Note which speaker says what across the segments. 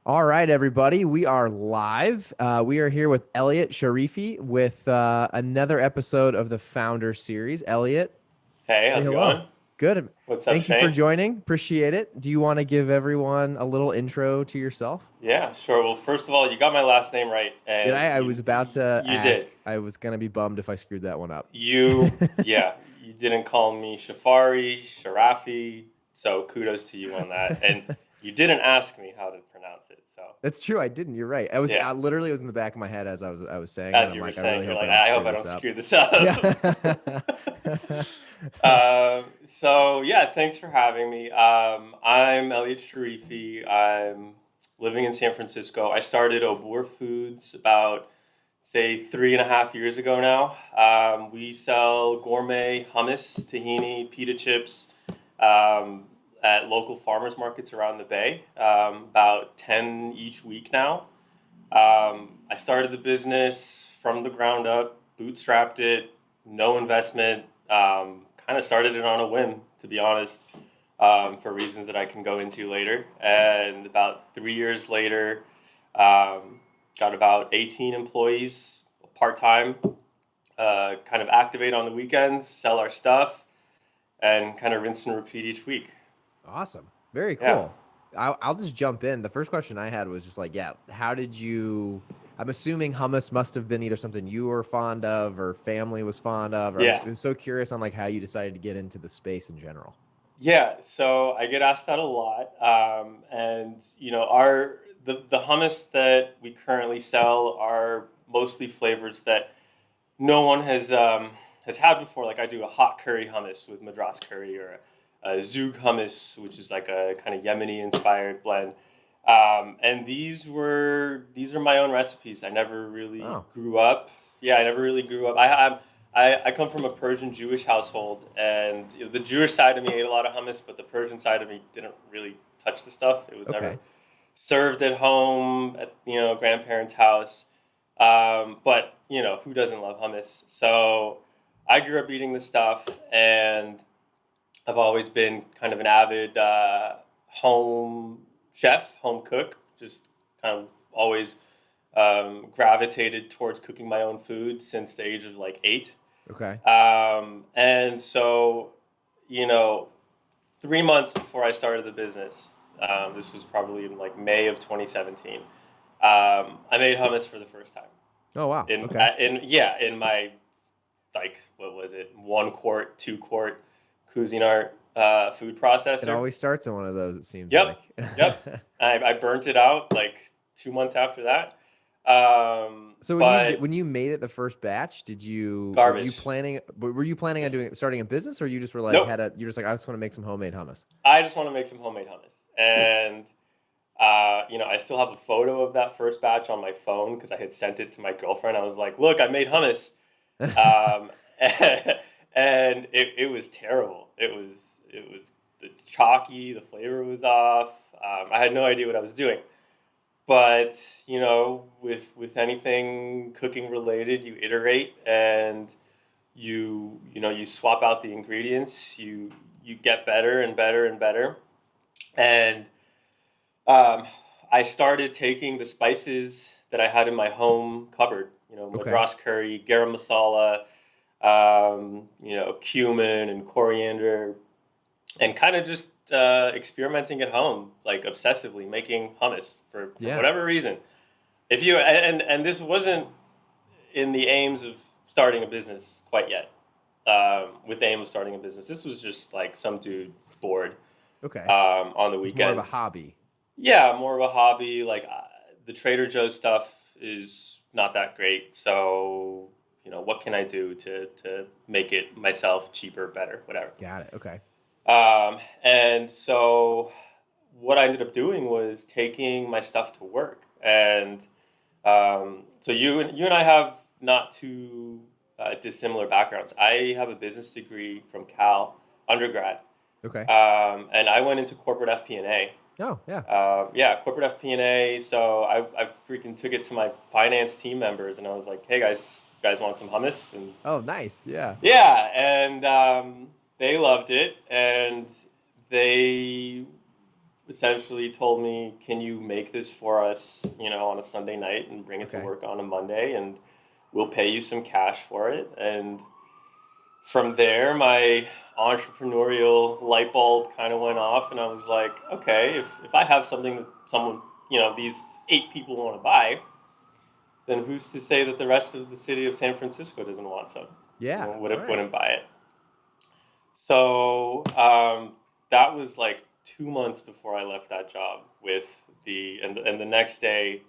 Speaker 1: All right, everybody, we are live. We are here with Elliot Sharifi with another episode of the Founder Series. Elliot,
Speaker 2: Hey,
Speaker 1: say
Speaker 2: how's it
Speaker 1: hello.
Speaker 2: going?
Speaker 1: Good.
Speaker 2: What's up,
Speaker 1: Thank you for
Speaker 2: Shane?
Speaker 1: joining. Appreciate it. Do you want to give everyone a little intro to yourself?
Speaker 2: Yeah, sure. Well, first of all, you got my last name right,
Speaker 1: Did
Speaker 2: and
Speaker 1: I? I
Speaker 2: you
Speaker 1: was about
Speaker 2: you,
Speaker 1: to
Speaker 2: you
Speaker 1: ask.
Speaker 2: did.
Speaker 1: I was gonna be bummed if I screwed that one up.
Speaker 2: Yeah, you didn't call me Shafari, Sharafi, so kudos to you on that. And you didn't ask me how to pronounce it, so
Speaker 1: That's true. I didn't. You're right. I was
Speaker 2: yeah.
Speaker 1: I literally it was in the back of my head as I was saying it.
Speaker 2: As
Speaker 1: I'm
Speaker 2: you were
Speaker 1: like, I
Speaker 2: saying,
Speaker 1: really
Speaker 2: you're
Speaker 1: hope I
Speaker 2: like,
Speaker 1: don't
Speaker 2: I hope
Speaker 1: screw
Speaker 2: I
Speaker 1: this
Speaker 2: don't
Speaker 1: up.
Speaker 2: screw this up.
Speaker 1: Yeah.
Speaker 2: So yeah, thanks for having me. I'm Elliot Sharifi. I'm living in San Francisco. I started Obour Foods about say 3.5 years ago now. We sell gourmet hummus, tahini, pita chips um, at local farmers markets around the Bay. About 10 each week now. I started the business from the ground up, bootstrapped it, no investment. Kind of started it on a whim, to be honest, for reasons that I can go into later. And about 3 years later, got about 18 employees part time, kind of activate on the weekends, sell our stuff, and kind of rinse and repeat each week.
Speaker 1: Awesome. Very
Speaker 2: Yeah.
Speaker 1: cool. I'll just jump in. The first question I had was just like, yeah, how did you? I'm assuming hummus must have been either something you were fond of or family was fond of. Or
Speaker 2: Yeah.
Speaker 1: I'm so curious on like how you decided to get into the space in general.
Speaker 2: Yeah, so I get asked that a lot, and the hummus that we currently sell are mostly flavors that no one has had before. Like I do a hot curry hummus with Madras curry, or a zoog hummus, which is like a kind of Yemeni inspired blend. And these are my own recipes. I never really
Speaker 1: Oh,
Speaker 2: grew up. Yeah, I never really grew up. I come from a Persian Jewish household, and the Jewish side of me ate a lot of hummus, but the Persian side of me didn't really touch the stuff. It was never
Speaker 1: okay.
Speaker 2: served at home at grandparents' house. But who doesn't love hummus? So I grew up eating this stuff, and I've always been kind of an avid home chef, home cook. Just kind of always gravitated towards cooking my own food since the age of like 8.
Speaker 1: Okay.
Speaker 2: And so, you know, 3 months before I started the business, this was probably in like May of 2017. I made hummus for the first time
Speaker 1: Oh wow.
Speaker 2: in
Speaker 1: Okay.
Speaker 2: in my like what was it 1 quart 2 quart Cuisinart food
Speaker 1: It
Speaker 2: processor.
Speaker 1: always starts in one of those, it seems
Speaker 2: Yep,
Speaker 1: like.
Speaker 2: yep. I burnt it out like 2 months after that.
Speaker 1: So
Speaker 2: But
Speaker 1: when you made it the first batch, did you were you
Speaker 2: garbage.
Speaker 1: planning were you planning on
Speaker 2: Just
Speaker 1: doing starting a business or you just were like
Speaker 2: nope.
Speaker 1: you're just like I just want to make some homemade hummus.
Speaker 2: I just want to make some homemade hummus,
Speaker 1: Sweet.
Speaker 2: and I still have a photo of that first batch on my phone because I had sent it to my girlfriend. I was like, "Look, I made hummus," um, and it was terrible. It was it's chalky. The flavor was off. I had no idea what I was doing. But with anything cooking related, you iterate and you swap out the ingredients. You get better and better and better. And um, I started taking the spices that I had in my home cupboard.
Speaker 1: Okay.
Speaker 2: Madras curry, garam masala, cumin and coriander, and kind of just experimenting at home, like obsessively making hummus for
Speaker 1: Yeah.
Speaker 2: whatever reason. If you and this wasn't in the aims of starting a business quite yet. With the aim of starting a business, this was just like some dude bored
Speaker 1: Okay.
Speaker 2: on the
Speaker 1: It's more of a
Speaker 2: weekends.
Speaker 1: hobby.
Speaker 2: Yeah, more of a hobby. Like the Trader Joe's stuff is not that great. So what can I do to make it myself cheaper, better, whatever.
Speaker 1: Got it. Okay.
Speaker 2: And so what I ended up doing was taking my stuff to work. And so you and I have not too dissimilar backgrounds. I have a business degree from Cal undergrad,
Speaker 1: Okay.
Speaker 2: and I went into corporate FP&A.
Speaker 1: Oh, yeah.
Speaker 2: Yeah, corporate FP&A. So I freaking took it to my finance team members, and I was like, "Hey guys, you guys want some hummus?" And
Speaker 1: Oh, nice. Yeah.
Speaker 2: yeah, and they loved it, and they essentially told me, "Can you make this for us, on a Sunday night and bring it to
Speaker 1: Okay.
Speaker 2: work on a Monday, and we'll pay you some cash for it." And from there, my entrepreneurial light bulb kind of went off, and I was like, "Okay, if I have something that someone, these 8 people want to buy, then who's to say that the rest of the city of San Francisco doesn't want some?
Speaker 1: Yeah. All
Speaker 2: Wouldn't
Speaker 1: right.
Speaker 2: wouldn't buy it." So that was like 2 months before I left that job with and the next day,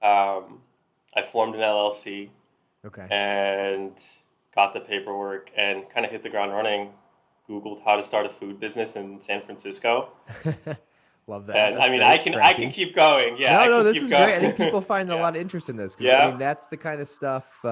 Speaker 2: um, I formed an LLC
Speaker 1: Okay.
Speaker 2: and got the paperwork and kind of hit the ground running. Googled how to start a food business in San Francisco,
Speaker 1: Love that.
Speaker 2: and
Speaker 1: That's
Speaker 2: I mean, I
Speaker 1: great.
Speaker 2: can I can
Speaker 1: Scrappy.
Speaker 2: keep going. Yeah,
Speaker 1: No,
Speaker 2: I
Speaker 1: no,
Speaker 2: can
Speaker 1: this
Speaker 2: keep
Speaker 1: is great. I think
Speaker 2: going.
Speaker 1: people find a
Speaker 2: Yeah,
Speaker 1: lot of interest in this because I
Speaker 2: yeah,
Speaker 1: mean that's the kind of stuff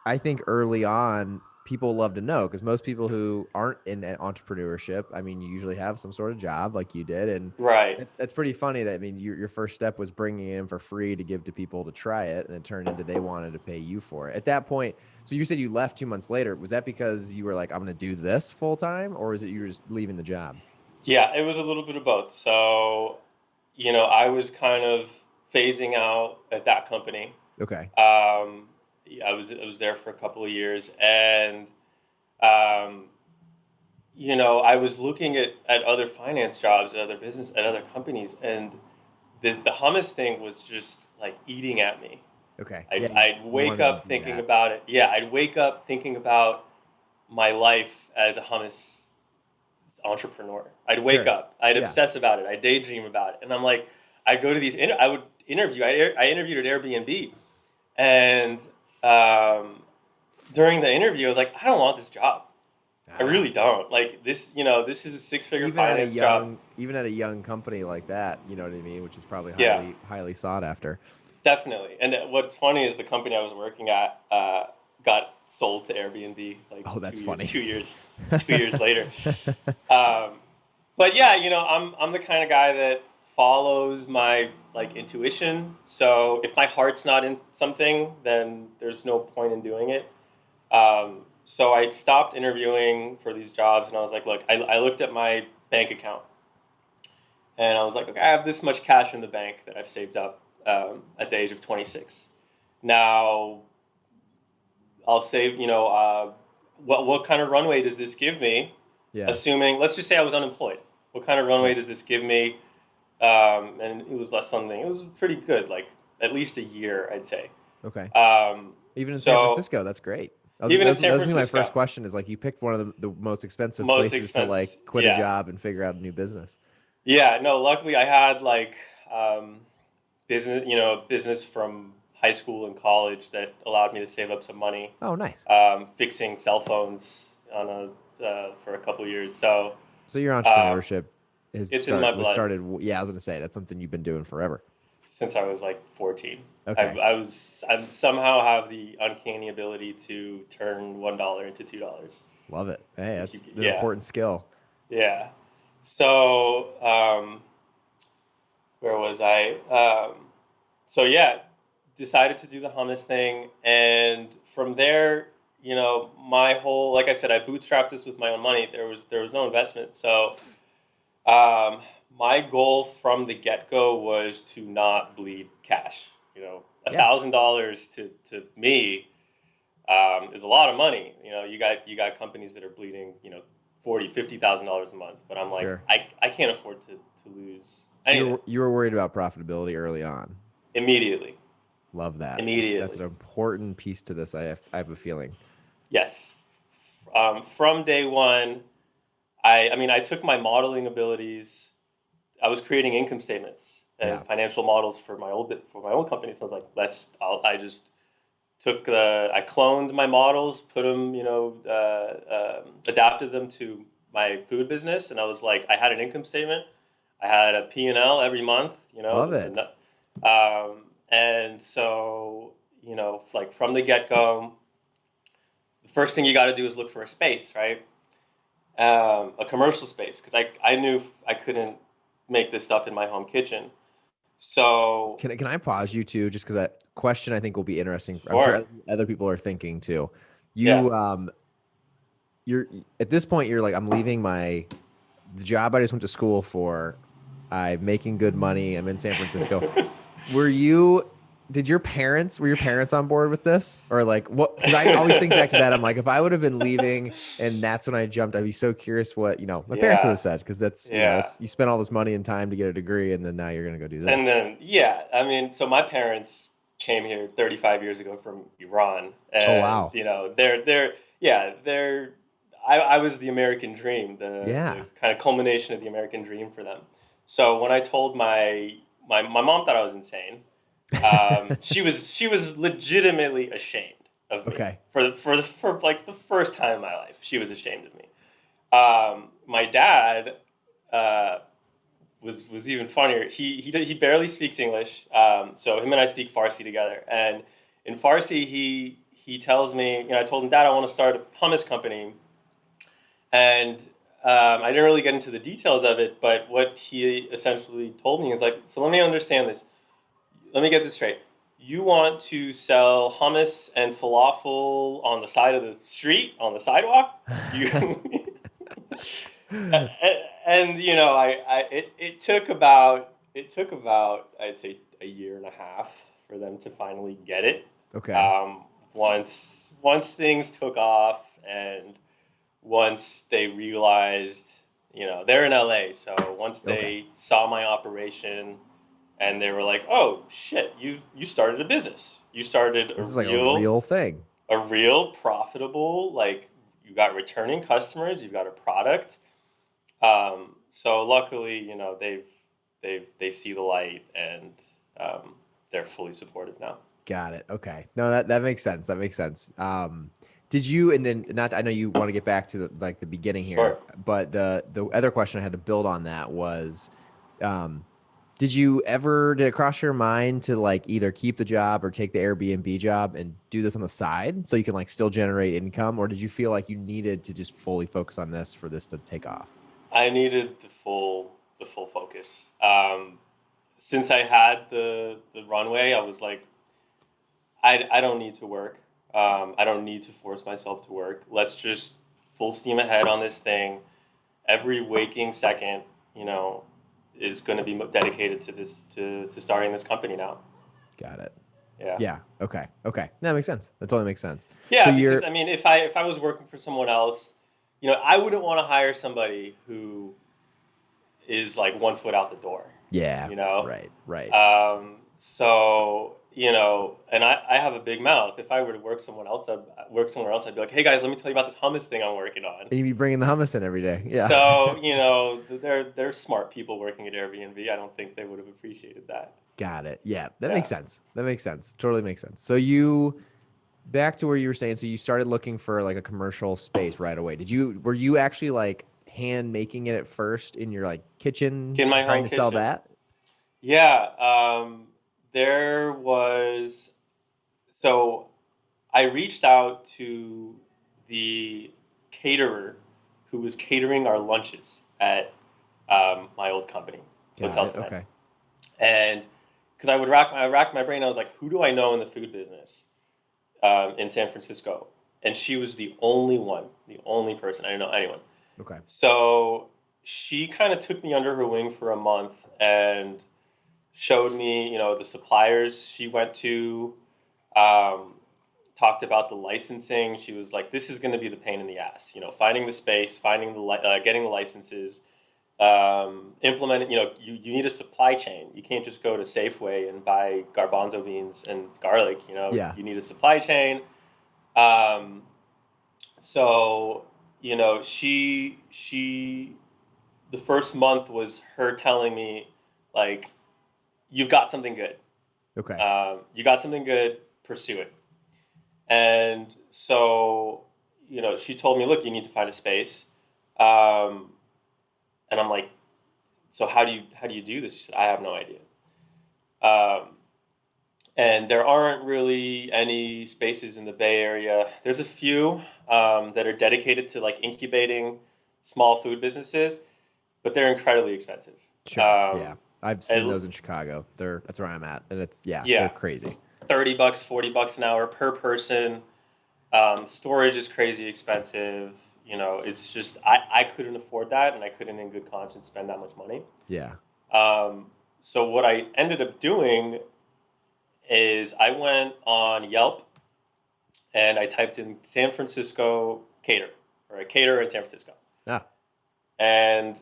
Speaker 1: I think early on people love to know because most people who aren't in entrepreneurship, I mean, you usually have some sort of job like you did, and
Speaker 2: right.
Speaker 1: it's pretty funny that I mean your first step was bringing it in for free to give to people to try it, and it turned into they wanted to pay you for it. At that point, so you said you left 2 months later. Was that because you were like, I'm going to do this full time, or is it you were just leaving the job?
Speaker 2: Yeah, it was a little bit of both. So, I was kind of phasing out at that company.
Speaker 1: Okay.
Speaker 2: Yeah, I was there for a couple of years, and um, I was looking at other finance jobs, at other business, at other companies, and the hummus thing was just like eating at me.
Speaker 1: Okay.
Speaker 2: I'd,
Speaker 1: Yeah,
Speaker 2: I'd
Speaker 1: you
Speaker 2: wake
Speaker 1: wanted to
Speaker 2: up
Speaker 1: do
Speaker 2: thinking
Speaker 1: that.
Speaker 2: about it. Yeah, I'd wake up thinking about my life as a hummus entrepreneur. I'd wake
Speaker 1: Sure.
Speaker 2: up, I'd
Speaker 1: Yeah.
Speaker 2: obsess about it, I'd daydream about it, and I'm like, I'd go to I would interview. I interviewed at Airbnb, and um, during the interview, I was like, I don't want this job. I
Speaker 1: Ah.
Speaker 2: really don't. Like this, this is a six-figure
Speaker 1: Even at a
Speaker 2: finance job.
Speaker 1: young company like that, you know what I mean, which is probably
Speaker 2: Yeah,
Speaker 1: highly sought after.
Speaker 2: definitely. And what's funny is the company I was working at got sold to Airbnb like
Speaker 1: Oh, that's funny.
Speaker 2: 2 years, 2 years later. Um, but yeah, I'm the kind of guy that follows my like intuition. So if my heart's not in something, then there's no point in doing it. So I stopped interviewing for these jobs, and I was like, look, I looked at my bank account, and I was like, okay, I have this much cash in the bank that I've saved up at the age of 26. Now I'll save, what kind of runway does this give me?
Speaker 1: Yeah.
Speaker 2: Assuming, let's just say I was unemployed. What kind of runway
Speaker 1: Yeah.
Speaker 2: does this give me? And it was less something. It was pretty good, like at least a year, I'd say.
Speaker 1: Okay.
Speaker 2: Um,
Speaker 1: Even in San
Speaker 2: so
Speaker 1: Francisco, that's great.
Speaker 2: even in
Speaker 1: That
Speaker 2: San
Speaker 1: was gonna be my first
Speaker 2: Francisco,
Speaker 1: question is like you picked one of the most expensive
Speaker 2: most
Speaker 1: places to
Speaker 2: expensive.
Speaker 1: like quit a
Speaker 2: Yeah,
Speaker 1: job and figure out a new business.
Speaker 2: yeah. No, luckily I had like um, business from high school and college that allowed me to save up some money,
Speaker 1: Oh, nice.
Speaker 2: fixing cell phones for a couple years. So
Speaker 1: So your
Speaker 2: um,
Speaker 1: entrepreneurship
Speaker 2: it's in my
Speaker 1: was
Speaker 2: blood
Speaker 1: started. Yeah, I was gonna say that's something you've been doing forever.
Speaker 2: since I was like 14.
Speaker 1: Okay.
Speaker 2: I somehow have the uncanny ability to turn $1 into $2.
Speaker 1: Love it. Hey,
Speaker 2: If you,
Speaker 1: that's an
Speaker 2: yeah,
Speaker 1: important skill.
Speaker 2: yeah. So where was I? So yeah, decided to do the hummus thing, and from there, my whole, like I said, I bootstrapped this with my own money. There was no investment, so um, my goal from the get go was to not bleed cash. A
Speaker 1: Yeah.
Speaker 2: thousand dollars to me is a lot of money. You got companies that are bleeding, 40, $50,000 a month, but I'm like,
Speaker 1: Sure.
Speaker 2: I can't afford to lose
Speaker 1: So
Speaker 2: anything
Speaker 1: you were worried about profitability early on.
Speaker 2: immediately.
Speaker 1: Love that. That's an
Speaker 2: Immediately,
Speaker 1: important piece to this. I have a feeling.
Speaker 2: yes. From day one, I mean, I took my modeling abilities. I was creating income statements and
Speaker 1: Yeah.
Speaker 2: financial models for my old company. So I was like, I just I cloned my models, put them, adapted them to my food business, and I was like, I had an income statement, I had a P&L every month,
Speaker 1: Love it.
Speaker 2: and so, like from the get go, the first thing you got to do is look for a space, right? A commercial space, because I knew I couldn't make this stuff in my home kitchen. So,
Speaker 1: Can I pause you too, just because that question I think will be interesting. I'm
Speaker 2: sure,
Speaker 1: sure other people are thinking too.
Speaker 2: yeah,
Speaker 1: You you're at this point you're like I'm leaving the job I just went to school for. I'm making good money. I'm in San Francisco. Were you, were your parents on board with this? Or like what? Because I always think back to that. I'm like, if I would have been leaving and that's when I jumped, I'd be so curious what, my parents would
Speaker 2: Yeah,
Speaker 1: have said. Because that's,
Speaker 2: yeah.
Speaker 1: that's, you spent all this money and time to get a degree and then now you're going to go do
Speaker 2: And
Speaker 1: this.
Speaker 2: then, yeah, I mean, so my parents came here 35 years ago from Iran,
Speaker 1: Oh,
Speaker 2: and
Speaker 1: wow.
Speaker 2: yeah, I was the American dream, the
Speaker 1: Yeah.
Speaker 2: kind of culmination of the American dream for them. So when I told my mom thought I was insane. She was legitimately ashamed of me
Speaker 1: Okay.
Speaker 2: for like the first time in my life. She was ashamed of me. My dad uh, was even funnier. He barely speaks English, so him and I speak Farsi together. And in Farsi, he tells me, I told him, Dad, I want to start a hummus company, and I didn't really get into the details of it. But what he essentially told me is like, so let me understand this. Let me get this straight. You want to sell hummus and falafel on the side of the street, on the sidewalk? You and it took about I'd say a year and a half for them to finally get it.
Speaker 1: Okay.
Speaker 2: Once things took off and once they realized, they're in LA, so once
Speaker 1: Okay.
Speaker 2: they saw my operation and they were like, "Oh shit, you started a business. You started
Speaker 1: This is like a real thing.
Speaker 2: a real profitable, like, you got returning customers, you've got a product." So luckily, they see the light, and they're fully supportive now.
Speaker 1: Got it. Okay. No, that makes sense. That makes sense. Did you, and then not, I know you want to get back to the beginning here,
Speaker 2: Sure.
Speaker 1: but the other question I had to build on that was, um, did it cross your mind to like either keep the job or take the Airbnb job and do this on the side so you can like still generate income, or did you feel like you needed to just fully focus on this for this to take off?
Speaker 2: I needed the full focus. Since I had the runway, I was like, I don't need to work. I don't need to force myself to work. Let's just full steam ahead on this thing. Every waking second, you know, is going to be dedicated to this to starting this company now.
Speaker 1: Got it.
Speaker 2: Yeah.
Speaker 1: Yeah. Okay. Okay. That makes sense. That totally makes sense. So
Speaker 2: Yeah, because
Speaker 1: you're,
Speaker 2: I mean, if I was working for someone else, I wouldn't want to hire somebody who is like 1 foot out the door.
Speaker 1: yeah,
Speaker 2: You know,
Speaker 1: right, right.
Speaker 2: so and I have a big mouth. If I were to work somewhere else, I'd be like, hey guys, let me tell you about this hummus thing I'm working on.
Speaker 1: And you be bringing the hummus in every day. Yeah.
Speaker 2: So they're smart people working at Airbnb. I don't think they would have appreciated that.
Speaker 1: Got it. Yeah, that makes
Speaker 2: Yeah.
Speaker 1: sense. That makes sense. Totally makes sense. So back to where you were saying, so you started looking for like a commercial space right away. Were you actually like hand making it at first in your like kitchen
Speaker 2: In my
Speaker 1: trying
Speaker 2: home
Speaker 1: to sell
Speaker 2: kitchen.
Speaker 1: that?
Speaker 2: Yeah. There was so I reached out to the caterer who was catering our lunches at my old company,
Speaker 1: Got
Speaker 2: Hotel
Speaker 1: it.
Speaker 2: 10.
Speaker 1: Okay.
Speaker 2: And because I racked my brain, I was like, who do I know in the food business in San Francisco? And she was the only person. I didn't know anyone.
Speaker 1: Okay.
Speaker 2: So she kind of took me under her wing for a month and showed me, the suppliers she went to, um, talked about the licensing. She was like, "This is going to be the pain in the ass. Finding the space, finding getting the licenses, implementing. You need a supply chain. You can't just go to Safeway and buy garbanzo beans and garlic.
Speaker 1: Yeah.
Speaker 2: You need a supply chain." Um, so she the first month was her telling me, like, "You've got something good.
Speaker 1: Okay.
Speaker 2: You got something good. Pursue it." And so, she told me, "Look, you need to find a space." Um, and I'm like, "So how do you do this?" She said, "I have no idea." Um, and there aren't really any spaces in the Bay Area. There's a few that are dedicated to like incubating small food businesses, but they're incredibly expensive.
Speaker 1: Sure. Yeah.
Speaker 2: Um,
Speaker 1: I've seen
Speaker 2: and
Speaker 1: those in Chicago. That's where I'm at. And they're
Speaker 2: yeah,
Speaker 1: crazy.
Speaker 2: $30, $40 an hour per person. Storage is crazy expensive. It's just I couldn't afford that, and I couldn't in good conscience spend that much money.
Speaker 1: Yeah.
Speaker 2: So what I ended up doing is I went on Yelp and I typed in San Francisco cater, or a caterer in San Francisco.
Speaker 1: Ah,
Speaker 2: And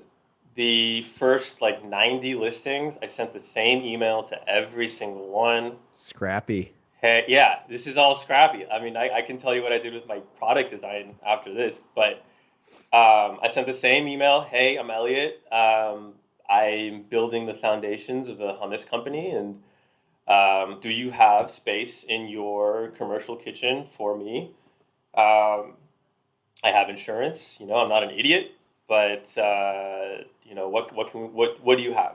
Speaker 2: the first like 90 listings, I sent the same email to every single one.
Speaker 1: scrappy.
Speaker 2: Hey, yeah, this is all scrappy. I mean, I can tell you what I did with my product design after this, but I sent the same email. Hey, I'm Elliot. I'm building the foundations of a hummus company, and do you have space in your commercial kitchen for me? Um, I have insurance. I'm not an idiot, but what do you have?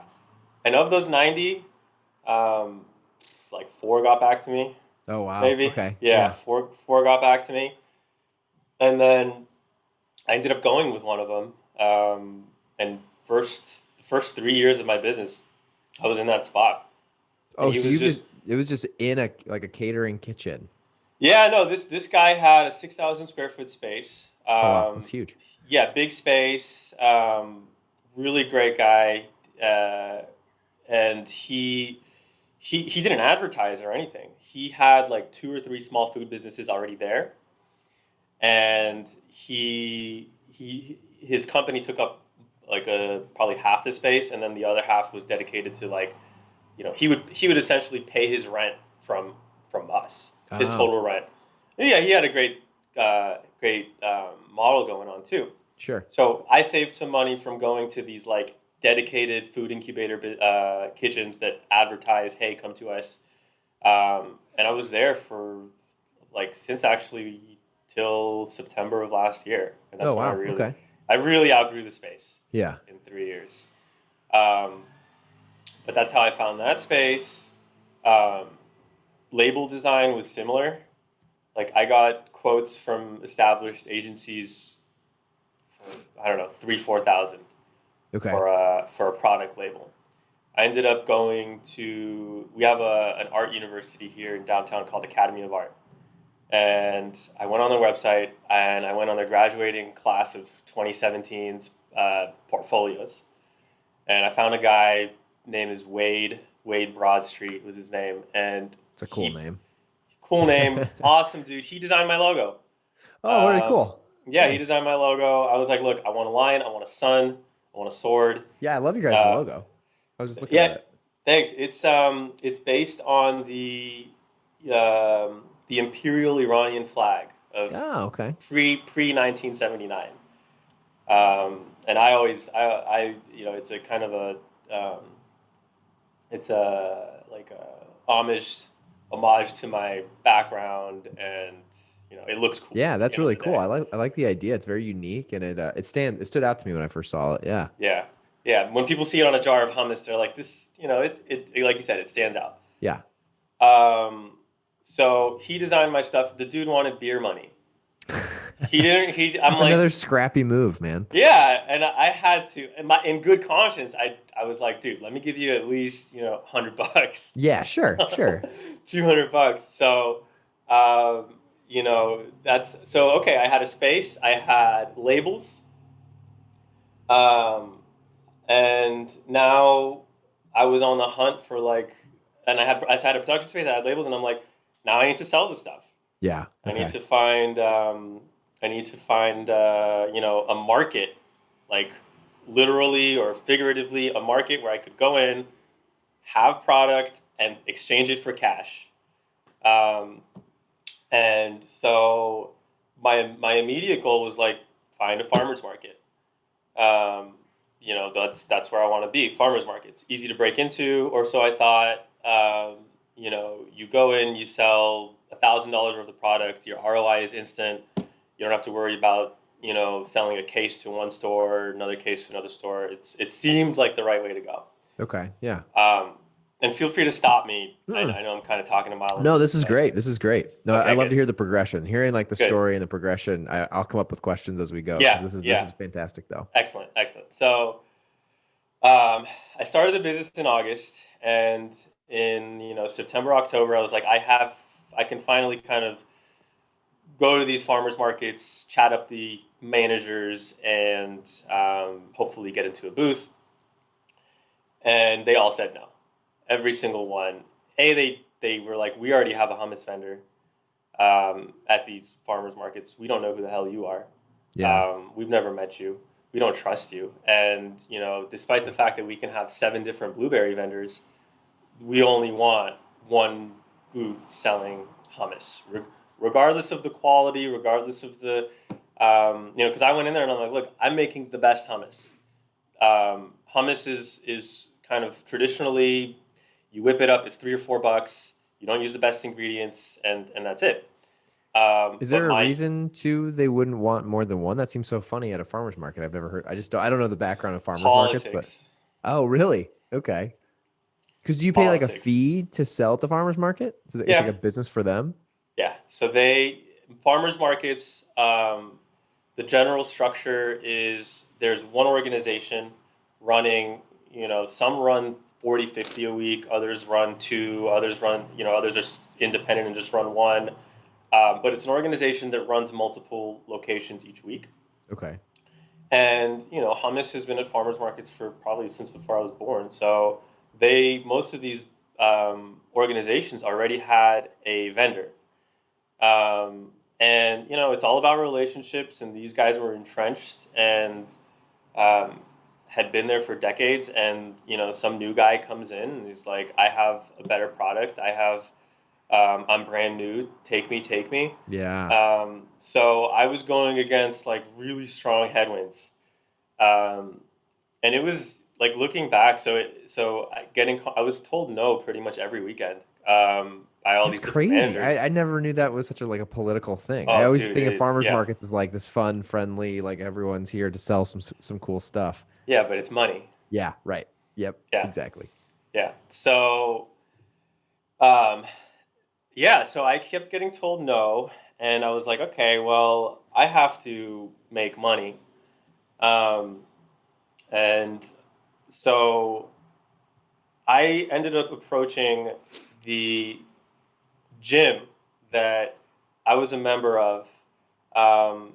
Speaker 2: And of those 90, um, like four got back to me,
Speaker 1: Oh wow.
Speaker 2: maybe.
Speaker 1: Okay.
Speaker 2: Yeah,
Speaker 1: Yeah.
Speaker 2: four got back to me, and then I ended up going with one of them. And the first 3 years of my business, I was in that spot, and
Speaker 1: Oh,
Speaker 2: he
Speaker 1: so
Speaker 2: was
Speaker 1: you
Speaker 2: just,
Speaker 1: just it was just in a like a catering kitchen.
Speaker 2: yeah, no, this guy had a 6,000 square foot space.
Speaker 1: Oh wow, that's huge.
Speaker 2: Yeah, big space. Really great guy, uh, and he didn't advertise or anything. He had like two or three small food businesses already there, and his company took up like a probably half the space, and then the other half was dedicated to like, he would essentially pay his rent from us, his
Speaker 1: Oh,
Speaker 2: total rent. And yeah, he had a great model going on too.
Speaker 1: sure.
Speaker 2: So I saved some money from going to these like dedicated food incubator kitchens that advertise, "Hey, come to us." And I was there for like since actually till September of last year, and
Speaker 1: Oh
Speaker 2: that's when
Speaker 1: wow. Okay.
Speaker 2: I really outgrew the space
Speaker 1: Yeah.
Speaker 2: in 3 years. Um, but that's how I found that space. Um, Label design was similar. Like I got quotes from established agencies for I don't know 3-4 thousand
Speaker 1: Okay.
Speaker 2: for a product label. I ended up going to we have an art university here in downtown called Academy of Art, and I went on their website and I went on their graduating class of 2017's portfolios, and I found a guy named is Wade Broadstreet was his name, and
Speaker 1: It's a cool
Speaker 2: he
Speaker 1: name.
Speaker 2: cool name, awesome dude. He designed my logo.
Speaker 1: Oh, very
Speaker 2: Um,
Speaker 1: cool.
Speaker 2: yeah, he
Speaker 1: Nice.
Speaker 2: designed my logo. I was like, look, I want a lion, I want a sun, I want a sword.
Speaker 1: Yeah, I love your guys'
Speaker 2: Uh,
Speaker 1: logo. I was just looking at
Speaker 2: yeah,
Speaker 1: it.
Speaker 2: thanks. It's based on the imperial Iranian flag of
Speaker 1: Oh, okay.
Speaker 2: pre 1979. And I always it's a kind of um, it's a like a homage to my background, and it looks cool
Speaker 1: Yeah,
Speaker 2: at the
Speaker 1: that's
Speaker 2: end of
Speaker 1: really
Speaker 2: the
Speaker 1: cool.
Speaker 2: day.
Speaker 1: I like the idea. It's very unique and it stood out to me when I first saw it. Yeah.
Speaker 2: Yeah, yeah. When people see it on a jar of hummus, they're like, this, it like you said, it stands out.
Speaker 1: Yeah.
Speaker 2: Um, so he designed my stuff. The dude wanted beer money. He didn't. I'm
Speaker 1: Another
Speaker 2: like,
Speaker 1: scrappy move, man.
Speaker 2: yeah, and I had to, in good conscience, I was like, dude, let me give you at least $100,
Speaker 1: Yeah, sure, sure.
Speaker 2: $200. So, that's so okay. I had a space. I had labels. Um, and now I was on the hunt for like, and I had a production space. I had labels, and I'm like, now I need to sell this stuff.
Speaker 1: Yeah.
Speaker 2: I need
Speaker 1: Okay.
Speaker 2: to find a market, like literally or figuratively a market where I could go in, have product, and exchange it for cash. Um, and so my immediate goal was like find a farmer's market. Um, that's where I want to be. Farmers markets, easy to break into, or so I thought. You go in, you sell $1,000 worth of product. Your ROI is instant. You don't have to worry about selling a case to one store, another case to another store. It seemed like the right way to go.
Speaker 1: Okay. Yeah.
Speaker 2: Um, and feel free to stop me.
Speaker 1: Mm.
Speaker 2: I know I'm kind of talking a mile a
Speaker 1: No,
Speaker 2: minute,
Speaker 1: this is
Speaker 2: but
Speaker 1: great. This is great. No, I
Speaker 2: okay,
Speaker 1: love to
Speaker 2: good,
Speaker 1: hear the progression. Hearing like the
Speaker 2: good.
Speaker 1: story and the progression. I'll come up with questions as we go because
Speaker 2: Yeah,
Speaker 1: this
Speaker 2: yeah,
Speaker 1: is fantastic though.
Speaker 2: excellent, excellent. So I started the business in August, and in September, October, I was like, I can finally kind of go to these farmers markets, chat up the managers, and hopefully get into a booth. And they all said no. Every single one. They were like, we already have a hummus vendor at these farmers markets. We don't know who the hell you are.
Speaker 1: Yeah.
Speaker 2: We've never met you. We don't trust you. And despite the fact that we can have 7 different blueberry vendors, we only want one booth selling hummus, regardless of the quality, regardless of the, because I went in there and I'm like, look, I'm making the best hummus. Hummus is kind of traditionally, you whip it up, it's $3 or $4. You don't use the best ingredients, and that's it.
Speaker 1: Is
Speaker 2: But
Speaker 1: there a
Speaker 2: my
Speaker 1: reason too they wouldn't want more than one? That seems so funny at a farmer's market. I've never heard. I don't know the background of farmers markets, but
Speaker 2: politics,
Speaker 1: oh, really? Okay. Because do you pay like a
Speaker 2: politics.
Speaker 1: fee to sell at the farmer's market? So it's like
Speaker 2: Yeah,
Speaker 1: a business for them?
Speaker 2: yeah. So farmers markets. The general structure is there's one organization running, some run 40, 50 a week, others run two, others just independent and just run one. But it's an organization that runs multiple locations each week.
Speaker 1: Okay.
Speaker 2: And, hummus has been at farmers markets for probably since before I was born. So most of these organizations already had a vendor. And it's all about relationships, and these guys were entrenched and um, had been there for decades. And some new guy comes in and he's like, I have a better product. I'm brand new. Take me, take me.
Speaker 1: Yeah.
Speaker 2: So I was going against like really strong headwinds, um, and it was like looking back. I was told no pretty much every weekend by all
Speaker 1: That's
Speaker 2: these different
Speaker 1: crazy.
Speaker 2: managers.
Speaker 1: I never knew that was such a like a political thing. I
Speaker 2: Oh,
Speaker 1: always
Speaker 2: dude,
Speaker 1: think of farmers
Speaker 2: yeah,
Speaker 1: markets as like this fun, friendly, like everyone's here to sell some cool stuff.
Speaker 2: yeah, but it's money.
Speaker 1: Yeah, right. Yep,
Speaker 2: Yeah,
Speaker 1: exactly.
Speaker 2: yeah. Um, so I kept getting told no, and I was like, okay, well, I have to make money. Um, and so I ended up approaching the gym that I was a member of. Um,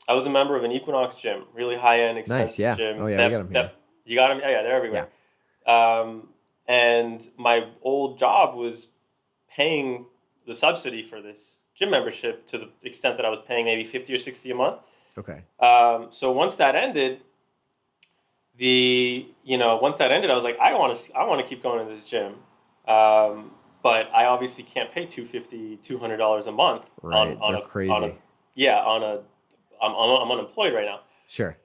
Speaker 2: I was a member of an Equinox gym, really high end,
Speaker 1: Nice.
Speaker 2: expensive
Speaker 1: Yeah. Oh
Speaker 2: gym.
Speaker 1: yeah, we got
Speaker 2: That
Speaker 1: them here.
Speaker 2: that you got them. Yeah, yeah, they're
Speaker 1: Yeah.
Speaker 2: everywhere. Um, and my old job was paying the subsidy for this gym membership to the extent that I was paying maybe 50 or 60 a month.
Speaker 1: Okay.
Speaker 2: So once that ended, I was like, I want to keep going to this gym. Um, but I obviously can't pay $200 a month
Speaker 1: Right. They're
Speaker 2: on a,
Speaker 1: crazy.
Speaker 2: yeah, I'm unemployed right now.
Speaker 1: Sure.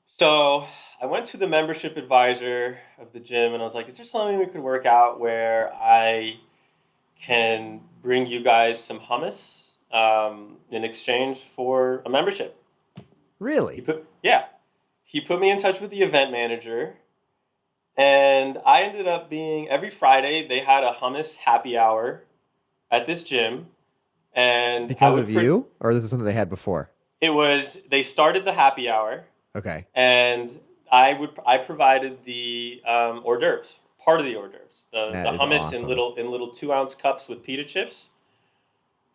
Speaker 2: So I went to the membership advisor of the gym and I was like, is there something we could work out where I can bring you guys some hummus in exchange for a membership?
Speaker 1: Really?
Speaker 2: Yeah, he put me in touch with the event manager, and I ended up being every Friday they had a hummus happy hour at this gym, and
Speaker 1: Because of you? Or this is something they had before?
Speaker 2: they started the happy hour,
Speaker 1: Okay.
Speaker 2: and I provided the hors d'oeuvres, part of the hors d'oeuvres, the
Speaker 1: That is
Speaker 2: hummus in
Speaker 1: awesome.
Speaker 2: little 2 ounce cups with pita chips.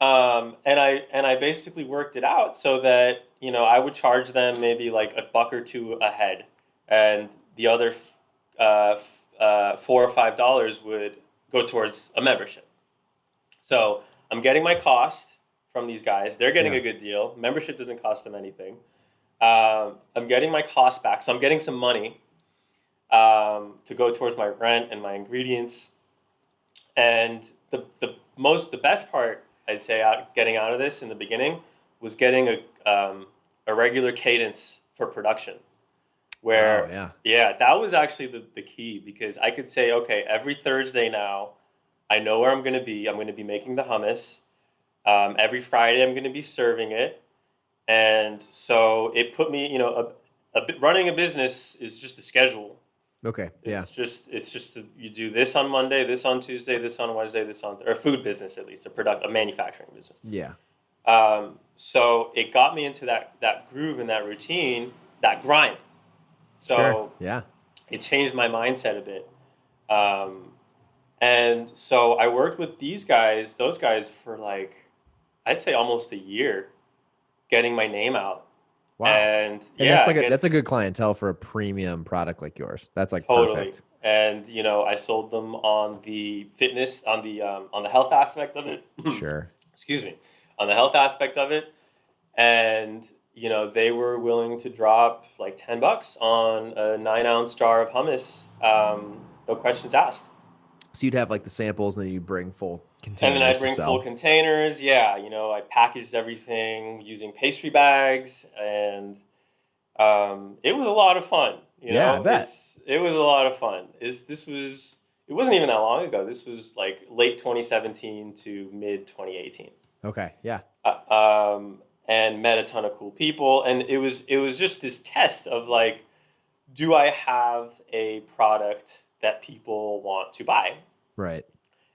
Speaker 2: And I basically worked it out so that I would charge them maybe like $1 or $2 a head, and the other $4 or $5 would go towards a membership. So I'm getting my cost from these guys. They're getting
Speaker 1: Yeah.
Speaker 2: a good deal. Membership doesn't cost them anything. I'm getting my cost back, so I'm getting some money to go towards my rent and my ingredients. And the best part I'd say getting out of this in the beginning was getting a regular cadence for production.
Speaker 1: Oh
Speaker 2: Where
Speaker 1: yeah.
Speaker 2: yeah, that was actually the key, because I could say, okay, every Thursday now, I know where I'm going to be. I'm going to be making the hummus. Every Friday, I'm going to be serving it. And so it put me, running a business is just a schedule.
Speaker 1: Okay. Yeah.
Speaker 2: You do this on Monday, this on Tuesday, this on Wednesday, or a food business, at least a manufacturing business.
Speaker 1: Yeah.
Speaker 2: So it got me into that groove and that routine, that grind.
Speaker 1: Sure.
Speaker 2: So
Speaker 1: Yeah.
Speaker 2: it changed my mindset a bit. Um, and so I worked with those guys for like, I'd say almost a year, getting my name out.
Speaker 1: Wow.
Speaker 2: And
Speaker 1: And that's
Speaker 2: yeah,
Speaker 1: like that's a good clientele for a premium product like yours. That's like
Speaker 2: totally.
Speaker 1: perfect.
Speaker 2: and I sold them on the fitness, on the health aspect of it.
Speaker 1: Sure.
Speaker 2: Excuse me, on the health aspect of it, and they were willing to drop like $10 on a 9-ounce jar of hummus, no questions asked.
Speaker 1: So you'd have like the samples, and then you bring full
Speaker 2: And then I'd
Speaker 1: containers to
Speaker 2: bring full
Speaker 1: sell.
Speaker 2: containers. Yeah, I packaged everything using pastry bags, and it was a lot of fun.
Speaker 1: Yeah, I bet.
Speaker 2: It was a lot of fun. It wasn't even that long ago. This was like late 2017 to mid 2018.
Speaker 1: Okay. Yeah.
Speaker 2: And met a ton of cool people, and it was just this test of like, do I have a product that people want to buy?
Speaker 1: Right.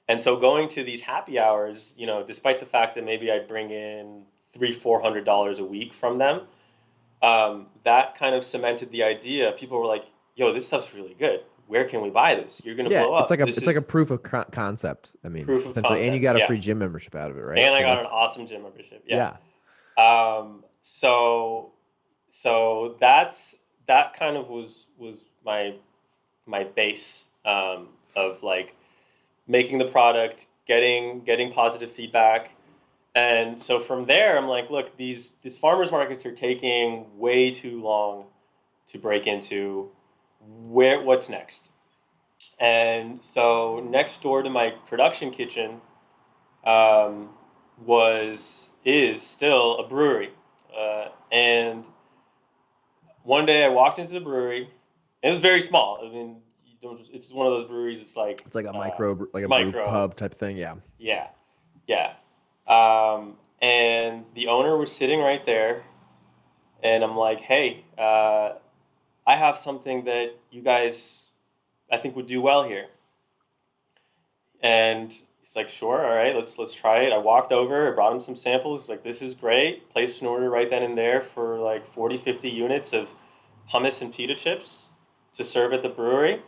Speaker 2: And so going to these happy hours, despite the fact that maybe I'd bring in $300-400 a week from them, that kind of cemented the idea. People were like, "Yo, this stuff's really good. Where can we buy this? You're gonna
Speaker 1: Yeah,
Speaker 2: blow
Speaker 1: it's
Speaker 2: up.
Speaker 1: like a
Speaker 2: This
Speaker 1: it's like a
Speaker 2: is
Speaker 1: proof of concept. I mean,
Speaker 2: proof of
Speaker 1: essentially, and you
Speaker 2: concept."
Speaker 1: got a
Speaker 2: Yeah,
Speaker 1: free gym membership out of it, right?
Speaker 2: and I
Speaker 1: So
Speaker 2: got an
Speaker 1: that's
Speaker 2: awesome gym membership. Yeah.
Speaker 1: yeah,
Speaker 2: So that kind of was my base, of like making the product, getting positive feedback. And so from there, I'm like, look, these farmers markets are taking way too long to break into. What's next? And so next door to my production kitchen, um, is still a brewery. And one day I walked into the brewery, and it was very small. I mean, it's one of those breweries. It's like,
Speaker 1: it's like a like a brew
Speaker 2: micro.
Speaker 1: pub type thing. Yeah,
Speaker 2: Yeah, yeah. And the owner was sitting right there, and I'm like, hey, I have something that you guys, I think, would do well here. And he's like, sure, all right, let's try it. I walked over, I brought him some samples. He's like, this is great. Placed an order right then and there for like 40, 50 units of hummus and pita chips to serve at the brewery.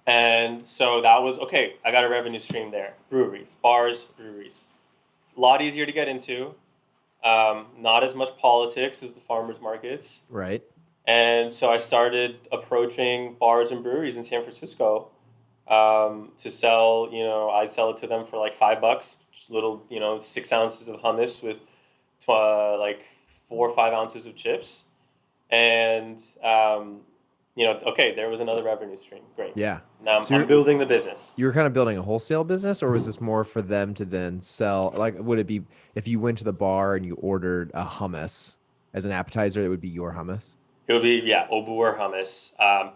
Speaker 2: And so that was okay. I got a revenue stream there. Breweries, bars, breweries. A lot easier to get into. Not as much politics as the farmers markets.
Speaker 1: right.
Speaker 2: And so I started approaching bars and breweries in San Francisco, to sell. I'd sell it to them for like $5, just little, 6 ounces of hummus with like 4 or 5 ounces of chips. And, okay, there was another revenue stream. Great.
Speaker 1: Yeah.
Speaker 2: Now I'm,
Speaker 1: So
Speaker 2: I'm building the business.
Speaker 1: you were kind of building a wholesale business, or was this more for them to then sell? Like, would it be if you went to the bar and you ordered a hummus as an appetizer, it would be your hummus?
Speaker 2: It would be, yeah, Obour hummus,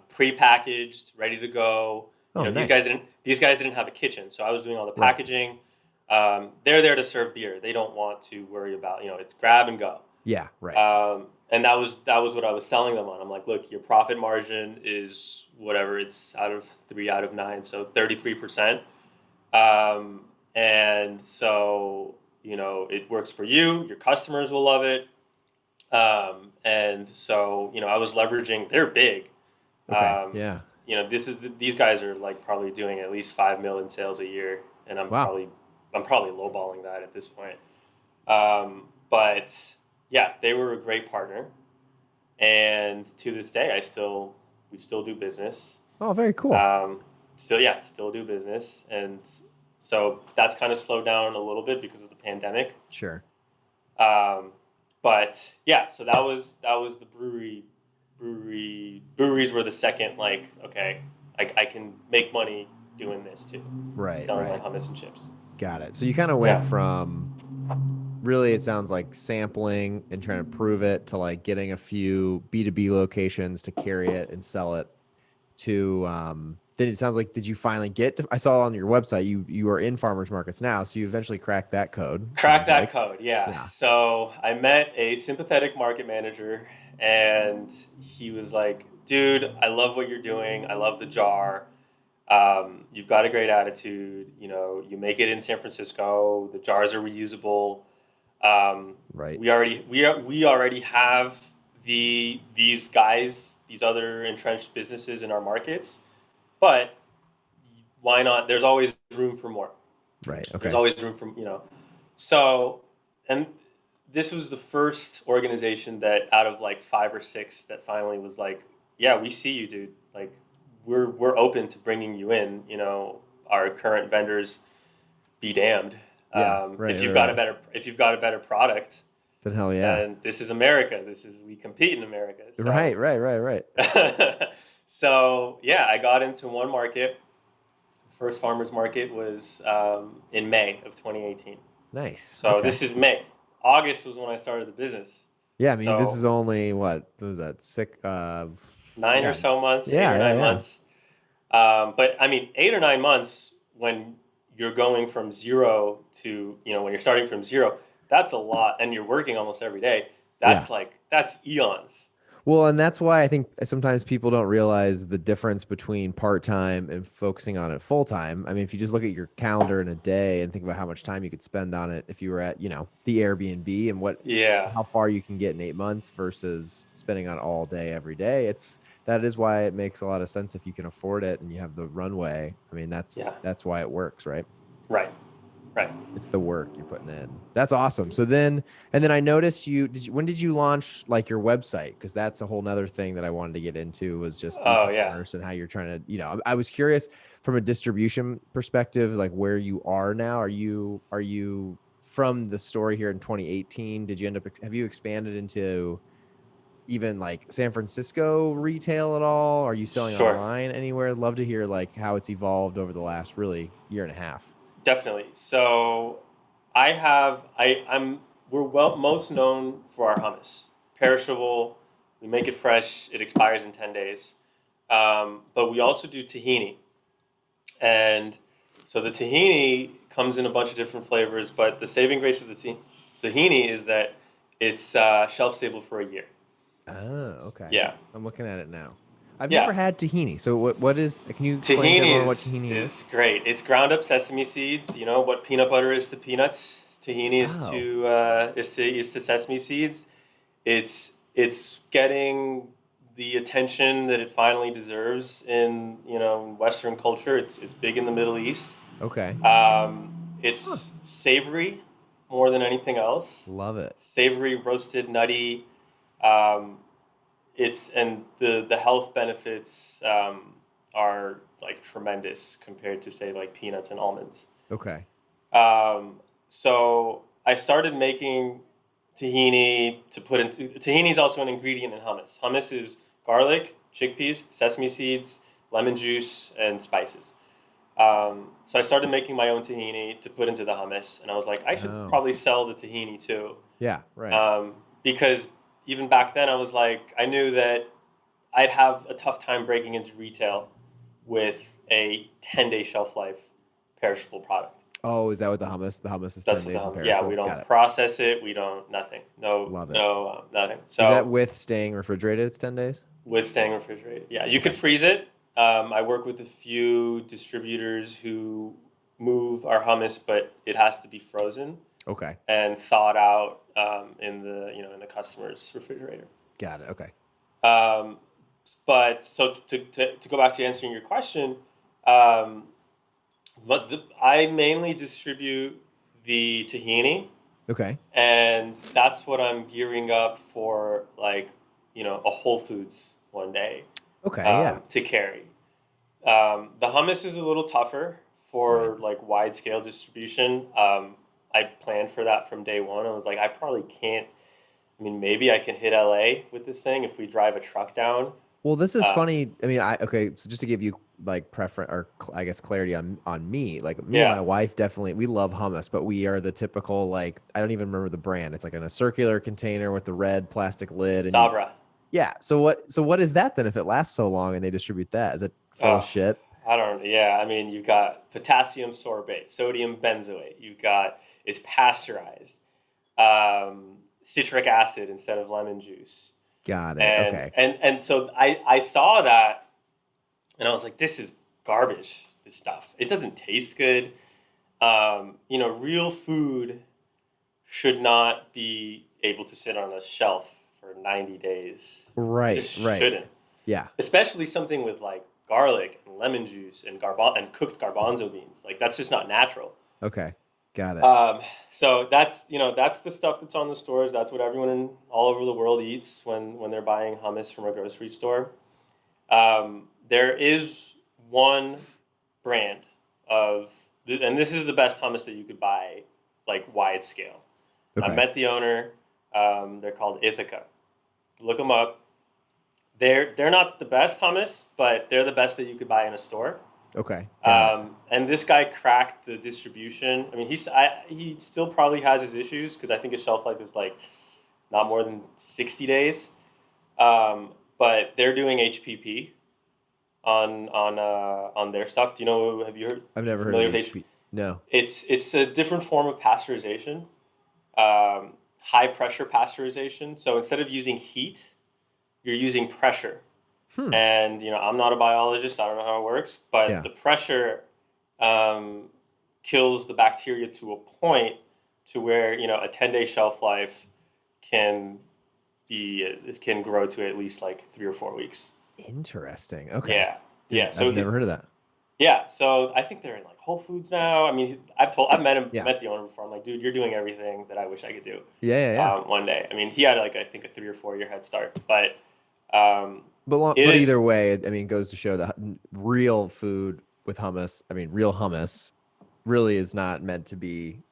Speaker 2: pre-packaged, ready to go.
Speaker 1: Oh,
Speaker 2: These guys
Speaker 1: nice.
Speaker 2: didn't have a kitchen, so I was doing all the
Speaker 1: Right.
Speaker 2: packaging. They're there to serve beer. They don't want to worry about, it's grab and go.
Speaker 1: Yeah. Right.
Speaker 2: And that was what I was selling them on. I'm like, look, your profit margin is whatever, it's out of 3 out of 9, so 33%. And so, it works for you. Your customers will love it. And so, I was leveraging. They're big.
Speaker 1: Okay.
Speaker 2: Um,
Speaker 1: Yeah.
Speaker 2: these guys are like probably doing at least 5 million sales a year, and
Speaker 1: Wow.
Speaker 2: I'm probably lowballing that at this point. But yeah, they were a great partner, and to this day, we still do business.
Speaker 1: Oh, very cool.
Speaker 2: Um, still do business, and so that's kind of slowed down a little bit because of the pandemic.
Speaker 1: Sure.
Speaker 2: Um, but yeah, so that was the breweries were the second, like, okay, I can make money doing this too,
Speaker 1: Right.
Speaker 2: selling my
Speaker 1: Right.
Speaker 2: hummus and chips.
Speaker 1: Got it. So you kind of went
Speaker 2: Yeah.
Speaker 1: from really, it sounds like sampling and trying to prove it to like getting a few B2B locations to carry it and sell it to then it sounds like did you finally get to, I saw on your website you are in farmers markets now, so you eventually cracked that code,
Speaker 2: Crack
Speaker 1: sounds
Speaker 2: that
Speaker 1: like.
Speaker 2: code, yeah.
Speaker 1: Yeah.
Speaker 2: So I met a sympathetic market manager, and he was like, dude, I love what you're doing. I love the jar. You've got a great attitude. You make it in San Francisco. The jars are reusable. Um,
Speaker 1: Right.
Speaker 2: we already have these other entrenched businesses in our markets, but why not? There's always room for more.
Speaker 1: Right.
Speaker 2: There's
Speaker 1: Okay.
Speaker 2: always room for. So, and this was the first organization that out of like 5 or 6 that finally was like, yeah, we see you, dude. Like, we're open to bringing you in. Our current vendors be damned.
Speaker 1: Yeah. Right.
Speaker 2: If
Speaker 1: Right.
Speaker 2: you've got a
Speaker 1: Right.
Speaker 2: better product,
Speaker 1: Then hell yeah.
Speaker 2: then this is America. We compete in America.
Speaker 1: Right. Right. Right. Right.
Speaker 2: So yeah, I got into one market. First farmers market was in May of 2018.
Speaker 1: Nice.
Speaker 2: So
Speaker 1: Okay.
Speaker 2: this is May. August was when I started the business.
Speaker 1: Yeah. I mean, this
Speaker 2: So
Speaker 1: is only what was that? Sick.
Speaker 2: nine or
Speaker 1: Yeah.
Speaker 2: so months, eight
Speaker 1: Yeah.
Speaker 2: or
Speaker 1: Yeah.
Speaker 2: nine
Speaker 1: Yeah.
Speaker 2: months. But I mean, 8 or 9 months when you're going from zero to, when you're starting from zero, that's a lot. And you're working almost every day.
Speaker 1: Yeah.
Speaker 2: That's eons.
Speaker 1: Well, and that's why I think sometimes people don't realize the difference between part-time and focusing on it full-time. I mean, if you just look at your calendar in a day and think about how much time you could spend on it if you were at, the Airbnb and
Speaker 2: Yeah.
Speaker 1: how far you can get in 8 months versus spending on it all day every day. That is why it makes a lot of sense if you can afford it and you have the runway. I mean,
Speaker 2: Yeah.
Speaker 1: that's why it works, right?
Speaker 2: Right. Right.
Speaker 1: It's the work you're putting in. That's awesome. And then I noticed when did you launch like your website? Because that's a whole nother thing that I wanted to get into was just
Speaker 2: Oh, yeah.
Speaker 1: e-commerce and how you're trying to, I was curious from a distribution perspective, like where you are now. Are you from the story here in 2018? Have you expanded into even like San Francisco retail at all? Are you selling
Speaker 2: Sure.
Speaker 1: online anywhere? I'd love to hear like how it's evolved over the last really year and a half.
Speaker 2: Definitely. So we're most known for our hummus. Perishable, we make it fresh, it expires in 10 days. But we also do tahini. And so the tahini comes in a bunch of different flavors, but the saving grace of the tahini is that it's shelf stable for a year.
Speaker 1: Oh, okay.
Speaker 2: Yeah.
Speaker 1: I'm looking at it now. I've never
Speaker 2: Yeah.
Speaker 1: had tahini. So what is, can you explain to
Speaker 2: Tahini
Speaker 1: everyone what
Speaker 2: is
Speaker 1: tahini is?
Speaker 2: is great. It's ground up sesame seeds. You know what peanut butter is to peanuts. Tahini
Speaker 1: Oh,
Speaker 2: is to sesame seeds. It's getting the attention that it finally deserves in Western culture. It's big in the Middle East.
Speaker 1: okay. Huh.
Speaker 2: It's savory more than anything else.
Speaker 1: Love it.
Speaker 2: Savory, roasted, nutty. Um, and the health benefits are like tremendous compared to say like peanuts and almonds.
Speaker 1: Okay.
Speaker 2: So I started making tahini to put into tahini is also an ingredient in hummus. Hummus is garlic, chickpeas, sesame seeds, lemon juice, and spices. So I started making my own tahini to put into the hummus, and I was like, I should
Speaker 1: Oh,
Speaker 2: probably sell the tahini too,
Speaker 1: yeah, right.
Speaker 2: because even back then I was like, I knew that I'd have a tough time breaking into retail with a 10-day shelf life perishable product.
Speaker 1: Oh, is that what the hummus is 10
Speaker 2: That's what
Speaker 1: days
Speaker 2: yeah, we
Speaker 1: imperishable?
Speaker 2: don't
Speaker 1: Got it.
Speaker 2: process it. We don't, nothing. No,
Speaker 1: Love it.
Speaker 2: no, nothing.
Speaker 1: Is that
Speaker 2: So
Speaker 1: with staying refrigerated? It's 10 days?
Speaker 2: with staying refrigerated. Yeah, you could
Speaker 1: Okay.
Speaker 2: freeze it. I work with a few distributors who move our hummus, but it has to be frozen
Speaker 1: Okay.
Speaker 2: and thawed out in the customer's refrigerator.
Speaker 1: Got it. Okay.
Speaker 2: Um, but so to go back to answering your question, um, I mainly distribute the tahini,
Speaker 1: Okay.
Speaker 2: and that's what I'm gearing up for, like a Whole Foods one day
Speaker 1: Okay. Yeah.
Speaker 2: to carry. The hummus is a little tougher
Speaker 1: Right.
Speaker 2: for like wide scale distribution. I planned for that from day one. I was like, I probably can't. I mean, maybe I can hit LA with this thing if we drive a truck down.
Speaker 1: Well, this is
Speaker 2: Uh,
Speaker 1: funny. I mean, okay, so just to give you like preference or I guess clarity on me, like me and my
Speaker 2: yeah,
Speaker 1: wife definitely we love hummus, but we are the typical like I don't even remember the brand. It's like in a circular container with the red plastic lid and you
Speaker 2: Sabra.
Speaker 1: yeah. So what is that then if it lasts so long and they distribute that? Is it full of
Speaker 2: Oh,
Speaker 1: shit?
Speaker 2: I don't. Yeah, I mean, you've got potassium sorbate, sodium benzoate. You've got it's pasteurized, citric acid instead of lemon juice,
Speaker 1: Got it.
Speaker 2: and
Speaker 1: Okay.
Speaker 2: and and so I saw that and I was like, this is garbage. This stuff. It doesn't taste good. Real food should not be able to sit on a shelf for 90 days. It
Speaker 1: Right,
Speaker 2: just
Speaker 1: right.
Speaker 2: shouldn't.
Speaker 1: Yeah.
Speaker 2: Especially something with like garlic and lemon juice and and cooked garbanzo beans. Like that's just not natural.
Speaker 1: Okay. Got it.
Speaker 2: Um, so that's the stuff that's on the stores. That's what everyone all over the world eats when they're buying hummus from a grocery store. There is one brand and this is the best hummus that you could buy, like wide scale. I
Speaker 1: Okay.
Speaker 2: met the owner. They're called Ithaca. Look them up. They're not the best hummus, but they're the best that you could buy in a store.
Speaker 1: Okay. Got it.
Speaker 2: And this guy cracked the distribution. I mean, he still probably has his issues because I think his shelf life is like not more than 60 days. But they're doing HPP on their stuff. Do you know? Have you heard?
Speaker 1: I've
Speaker 2: You
Speaker 1: never heard of
Speaker 2: familiar with HP?
Speaker 1: HP. No.
Speaker 2: It's a different form of pasteurization, high pressure pasteurization. So instead of using heat, you're using pressure.
Speaker 1: Hmm.
Speaker 2: And I'm not a biologist. I don't know how it works, but
Speaker 1: Yeah.
Speaker 2: the pressure um, kills the bacteria to a point to where a 10-day shelf life can it can grow to at least like 3 or 4 weeks.
Speaker 1: Interesting. Okay.
Speaker 2: Yeah, yeah.
Speaker 1: I've
Speaker 2: So
Speaker 1: never heard of that.
Speaker 2: yeah, so I think they're in like Whole Foods now. I mean, I've met him,
Speaker 1: Yeah.
Speaker 2: met the owner before. I'm like, dude, you're doing everything that I wish I could do.
Speaker 1: Yeah. Yeah. Yeah.
Speaker 2: One day. I mean, he had like I think a 3 or 4 year head start, but um, it
Speaker 1: But
Speaker 2: is
Speaker 1: either way, I mean, it goes to show that real food with hummus, I mean, real hummus really is not meant to be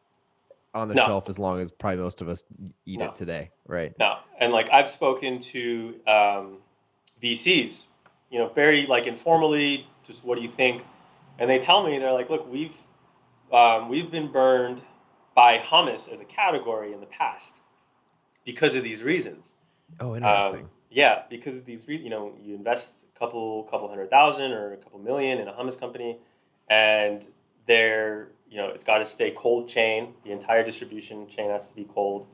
Speaker 1: on the
Speaker 2: no,
Speaker 1: shelf as long as probably most of us eat
Speaker 2: no,
Speaker 1: it today, right?
Speaker 2: no. And like I've spoken to VCs, very like informally, just what do you think? And they tell me they're like, look, we've been burned by hummus as a category in the past because of these reasons.
Speaker 1: Oh, interesting.
Speaker 2: Yeah, because of these, you invest a couple 100,000 or a couple million in a hummus company, and it's got to stay cold chain. The entire distribution chain has to be cold.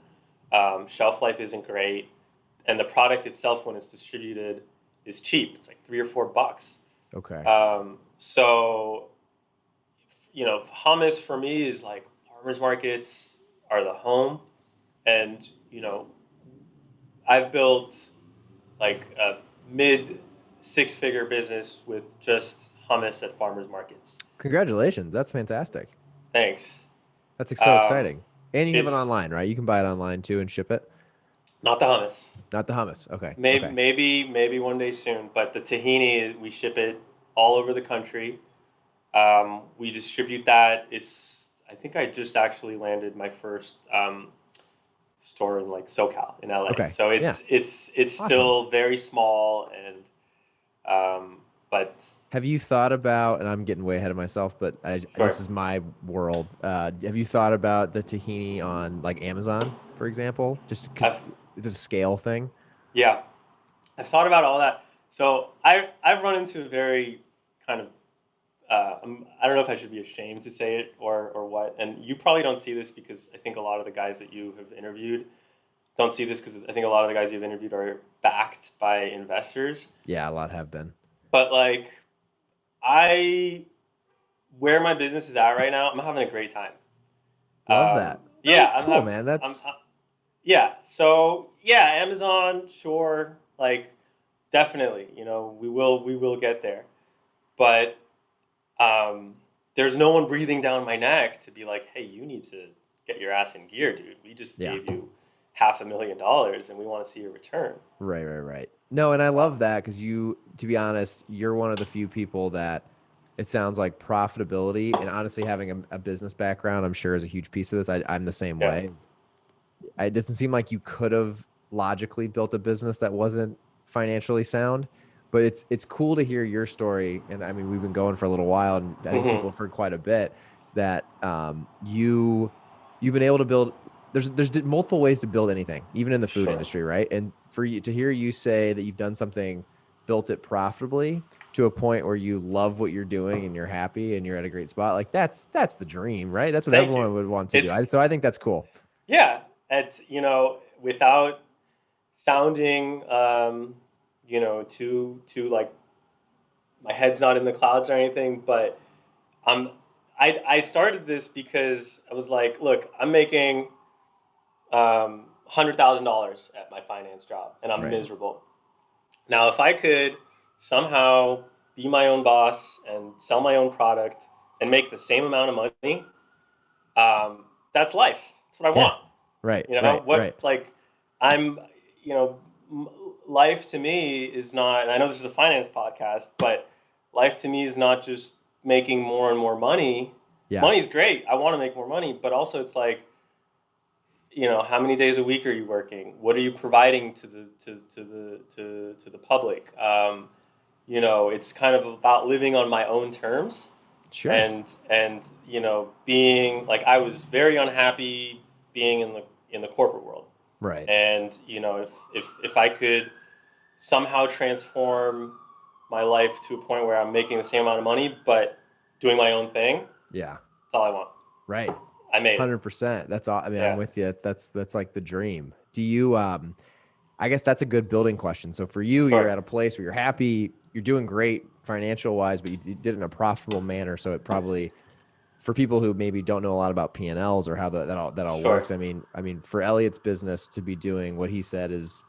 Speaker 2: Shelf life isn't great, and the product itself, when it's distributed, is cheap. It's like $3 or $4.
Speaker 1: Okay.
Speaker 2: So, hummus for me is like farmers markets are the home, and I've built like a mid six-figure business with just hummus at farmers markets.
Speaker 1: Congratulations. That's fantastic.
Speaker 2: Thanks.
Speaker 1: That's so
Speaker 2: Um,
Speaker 1: exciting. And you have it
Speaker 2: it's
Speaker 1: online, right? You can buy it online too and ship it.
Speaker 2: not the hummus.
Speaker 1: Not the hummus. Okay.
Speaker 2: Maybe
Speaker 1: Okay.
Speaker 2: maybe one day soon. But the tahini, we ship it all over the country. We distribute that. I think I just actually landed my first store in like SoCal in LA.
Speaker 1: Okay.
Speaker 2: So
Speaker 1: Yeah.
Speaker 2: it's
Speaker 1: Awesome.
Speaker 2: still very small and but
Speaker 1: Have you thought about, and I'm getting way ahead of myself, but this
Speaker 2: sure.
Speaker 1: is my world. Have you thought about the tahini on like Amazon, for example? Just 'cause
Speaker 2: I've
Speaker 1: it's a scale thing.
Speaker 2: Yeah, I've thought about all that. So I've run into a very kind of I don't know if I should be ashamed to say it or what. And you probably don't see this because I think a lot of the guys that you have interviewed don't see this because I think a lot of the guys you've interviewed are backed by investors.
Speaker 1: Yeah, a lot have been.
Speaker 2: But like I where my business is at right now, I'm having a great time.
Speaker 1: Love that. No,
Speaker 2: Yeah,
Speaker 1: that's cool, man. That's
Speaker 2: yeah. So yeah, Amazon, sure, like definitely. We will get there, but um, there's no one breathing down my neck to be like, hey, you need to get your ass in gear, dude. We just
Speaker 1: yeah.
Speaker 2: gave you $500,000 and we want to see a return.
Speaker 1: Right, right, right. No, and I
Speaker 2: Uh,
Speaker 1: love that because to be honest, you're one of the few people that it sounds like profitability and honestly having a business background, I'm sure is a huge piece of this. I'm the same
Speaker 2: yeah,
Speaker 1: way. It doesn't seem like you could have logically built a business that wasn't financially sound, but it's cool to hear your story. And I mean, we've been going for a little while, and I think
Speaker 2: hmm
Speaker 1: people have heard quite a bit that you've been able to build. There's multiple ways to build anything, even in the food
Speaker 2: sure.
Speaker 1: industry, right? And for you to hear you say that you've done something, built it profitably to a point where you love what you're doing and you're happy and you're at a great spot, like that's the dream, right? That's what
Speaker 2: Thank you.
Speaker 1: everyone would want to do.
Speaker 2: It's
Speaker 1: So I think that's cool.
Speaker 2: Yeah, without sounding too like my head's not in the clouds or anything, but I'm I started this because I was like, look, I'm making $100,000 at my finance job, and I'm
Speaker 1: Right.
Speaker 2: miserable. Now, if I could somehow be my own boss and sell my own product and make the same amount of money, that's life. That's what I
Speaker 1: Yeah.
Speaker 2: want.
Speaker 1: Right.
Speaker 2: You know
Speaker 1: Right. Right.
Speaker 2: what? Like, I'm, you know, life to me is not, and I know this is a finance podcast, but life to me is not just making more and more money.
Speaker 1: Yeah.
Speaker 2: Money's great. I want to make more money, but also it's like, how many days a week are you working? What are you providing to the public? It's kind of about living on my own terms,
Speaker 1: Sure.
Speaker 2: and being like, I was very unhappy being in the corporate world.
Speaker 1: Right.
Speaker 2: And if I could somehow transform my life to a point where I'm making the same amount of money but doing my own thing,
Speaker 1: Yeah.
Speaker 2: that's all I want.
Speaker 1: Right.
Speaker 2: I made it.
Speaker 1: 100%. That's all. I mean, I'm
Speaker 2: Yeah.
Speaker 1: with you. That's like the dream. Do you, I guess that's a good building question. So for you, you're
Speaker 2: Sure.
Speaker 1: at a place where you're happy, you're doing great financial wise, but you did it in a profitable manner. So it probably, for people who maybe don't know a lot about P&Ls or how that all
Speaker 2: Sure.
Speaker 1: works. I mean, for Elliot's business to be doing what he said is,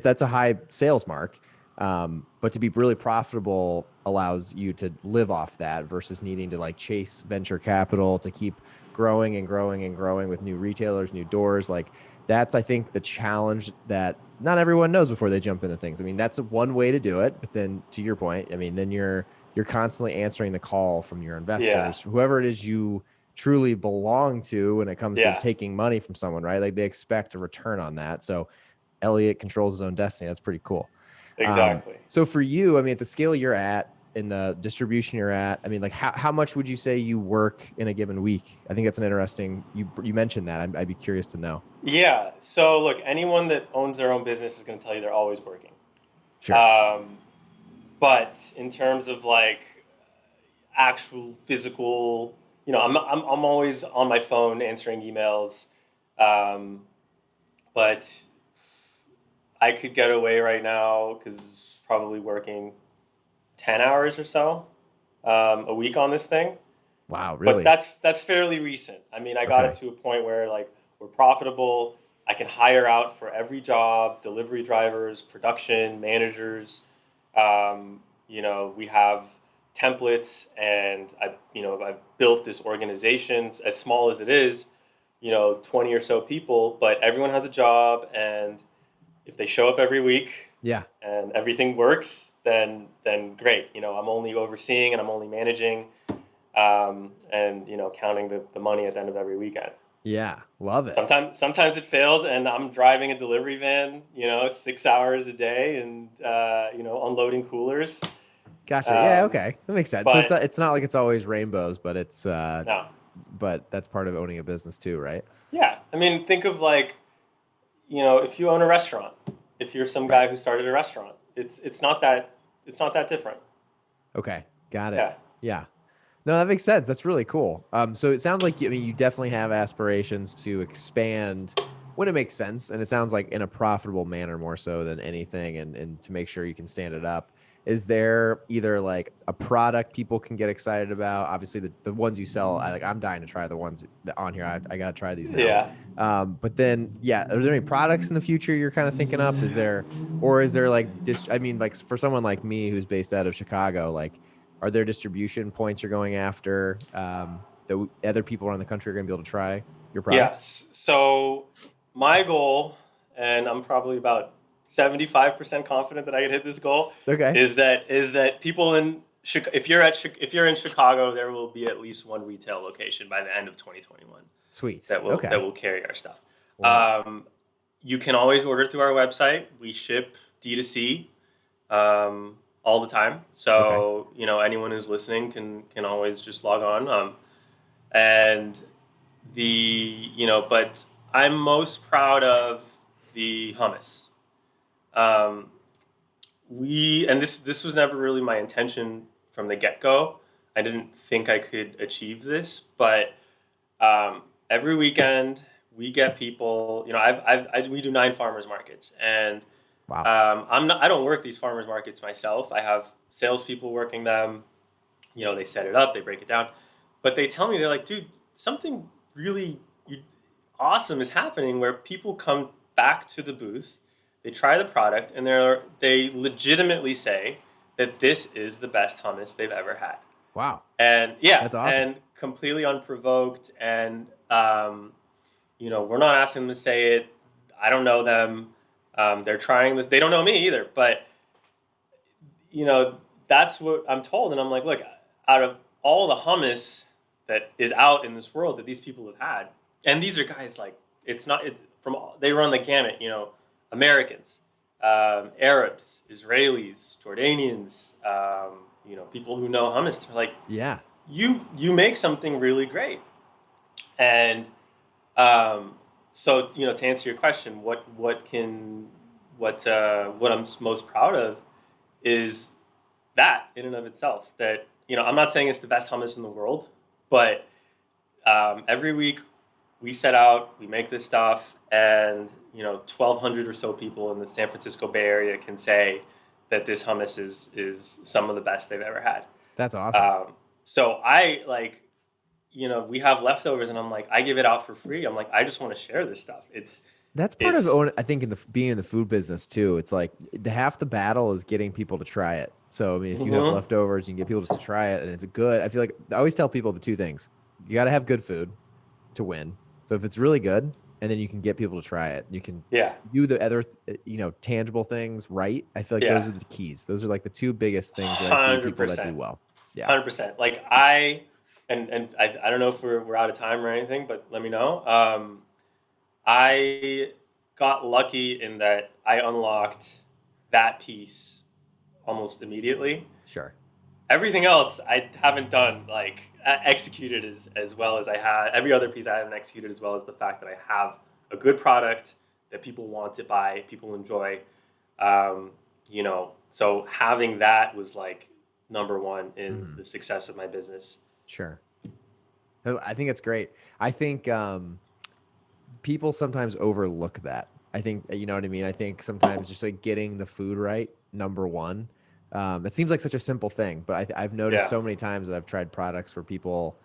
Speaker 1: that's a high sales mark. But to be really profitable allows you to live off that versus needing to like chase venture capital to keep growing and growing and growing with new retailers, new doors. Like that's, I think, the challenge that not everyone knows before they jump into things. I mean, that's one way to do it. But then to your point, I mean, then you're constantly answering the call from your
Speaker 2: Yeah.
Speaker 1: investors, whoever it is you truly belong to when it comes to
Speaker 2: Yeah.
Speaker 1: taking money from someone, right? Like they expect a return on that. So Elliot controls his own destiny. That's pretty cool.
Speaker 2: Exactly.
Speaker 1: So for you, I mean, at the scale you're at, in the distribution you're at, I mean, like how much would you say you work in a given week? I think that's an interesting, you mentioned that. I'd be curious to know.
Speaker 2: Yeah. So look, anyone that owns their own business is going to tell you they're always working.
Speaker 1: Sure.
Speaker 2: Um, but in terms of like actual physical, I'm always on my phone answering emails. Um, but I could get away right now because probably working 10 hours or so a week on this thing.
Speaker 1: Wow.
Speaker 2: But
Speaker 1: Really?
Speaker 2: that's fairly recent. I mean, I got it
Speaker 1: Okay.
Speaker 2: to a point where like we're profitable. I can hire out for every job, delivery drivers, production managers. We have templates, and I've built this organization as small as it is. 20 or so people, but everyone has a job, and if they show up every week
Speaker 1: Yeah.
Speaker 2: and everything works, then great. I'm only overseeing and I'm only managing, and counting the money at the end of every weekend.
Speaker 1: Yeah. Love it.
Speaker 2: Sometimes it fails, and I'm driving a delivery van, 6 hours a day, and unloading coolers.
Speaker 1: Gotcha. Yeah.
Speaker 2: Um,
Speaker 1: Okay. That makes sense. So
Speaker 2: but
Speaker 1: it's not like it's always rainbows, but
Speaker 2: no,
Speaker 1: but that's part of owning a business too, right?
Speaker 2: yeah. I mean, think of like, if you own a restaurant, if you're some
Speaker 1: Right.
Speaker 2: guy who started a restaurant, it's not that different.
Speaker 1: Okay. Got it.
Speaker 2: Yeah.
Speaker 1: Yeah. No, that makes sense. That's really cool. So it sounds like, I mean, you definitely have aspirations to expand when it makes sense, and it sounds like in a profitable manner more so than anything, and to make sure you can stand it up. Is there either like a product people can get excited about? Obviously, the ones you sell, I'm dying to try the ones that on here. I got to try these now.
Speaker 2: Yeah.
Speaker 1: But then, yeah, are there any products in the future you're kind of thinking up? Or is there like just, I mean, like for someone like me who's based out of Chicago, like, are there distribution points you're going after that other people around the country are going to be able to try your product?
Speaker 2: Yes. So my goal, and I'm probably about 75% confident that I could hit this goal,
Speaker 1: Okay.
Speaker 2: is that people if you're in Chicago, there will be at least one retail location by the end of 2021
Speaker 1: Sweet.
Speaker 2: that will that
Speaker 1: Okay.
Speaker 2: will carry our stuff.
Speaker 1: Love it.
Speaker 2: Um, you can always order through our website. We ship D2C, all the time.
Speaker 1: Okay.
Speaker 2: So anyone who's listening can always just log on. And but I'm most proud of the hummus. Um, this was never really my intention from the get go. I didn't think I could achieve this, but every weekend we get people. We do 9 farmers markets, and
Speaker 1: Wow.
Speaker 2: I don't work these farmers markets myself. I have salespeople working them. They set it up, they break it down, but they tell me, they're like, dude, something really awesome is happening where people come back to the booth, they try the product, and they legitimately say that this is the best hummus they've ever had.
Speaker 1: Wow.
Speaker 2: And yeah,
Speaker 1: That's awesome.
Speaker 2: and completely unprovoked, and we're not asking them to say it. I don't know them. They're trying this. They don't know me either, but you know, that's what I'm told. And I'm like, look, out of all the hummus that is out in this world that these people have had, and these are guys like, it's not, it's from, they run the gamut, you know, Americans, Arabs, Israelis, Jordanians, you know, people who know hummus. They're like,
Speaker 1: Yeah.
Speaker 2: you make something really great. And um, so, you know, to answer your question, what I'm most proud of is that in and of itself. That, you know, I'm not saying it's the best hummus in the world, but every week we set out, we make this stuff, and you know, 1,200 or so people in the San Francisco Bay Area can say that this hummus is some of the best they've ever had.
Speaker 1: That's awesome.
Speaker 2: So I like, you know, we have leftovers, and I'm like, I give it out for free. I'm like, I just want to share this stuff.
Speaker 1: That's part of
Speaker 2: It's
Speaker 1: I think in the being in the food business too. It's like the half the battle is getting people to try it. So I mean, if you have
Speaker 2: mm-hmm.
Speaker 1: leftovers, you can get people just to try it, and it's a good. I feel like I always tell people the two things: you got to have good food to win. So if it's really good, and then you can get people to try it, you can
Speaker 2: Yeah,
Speaker 1: do the other, you know, tangible things right. I feel like those
Speaker 2: yeah,
Speaker 1: are the keys. Those are like the two biggest things that I see
Speaker 2: hundred
Speaker 1: people that do
Speaker 2: percent.
Speaker 1: well. Yeah.
Speaker 2: 100%. Like and I don't know if we're out of time or anything, but let me know. I got lucky in that I unlocked that piece almost immediately.
Speaker 1: Sure.
Speaker 2: Everything else I haven't done like executed as well as I had. Every other piece I haven't executed as well as the fact that I have a good product that people want to buy, people enjoy. Um, you know, so having that was like number one in
Speaker 1: Hmm.
Speaker 2: the success of my business.
Speaker 1: Sure. I think it's great. I think people sometimes overlook that. I think, you know what I mean? I think sometimes just like getting the food right, number one. It seems like such a simple thing, but I've noticed
Speaker 2: Yeah.
Speaker 1: so many times that I've tried products where people,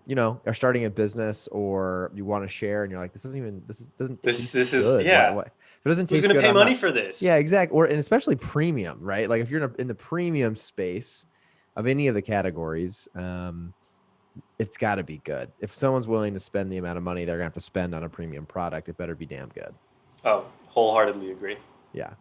Speaker 1: you know, are starting a business or you want to share and you're like, this doesn't even, doesn't taste
Speaker 2: This is
Speaker 1: good.
Speaker 2: yeah.
Speaker 1: What? If it doesn't
Speaker 2: Who's
Speaker 1: taste
Speaker 2: gonna
Speaker 1: good,
Speaker 2: pay
Speaker 1: I'm
Speaker 2: money
Speaker 1: not.
Speaker 2: for this?
Speaker 1: Yeah, exactly. Or, and especially premium, right? Like if you're in the premium space of any of the categories, it's got to be good. If someone's willing to spend the amount of money they're gonna have to spend on a premium product, it better be damn good.
Speaker 2: Oh, wholeheartedly agree.
Speaker 1: Yeah.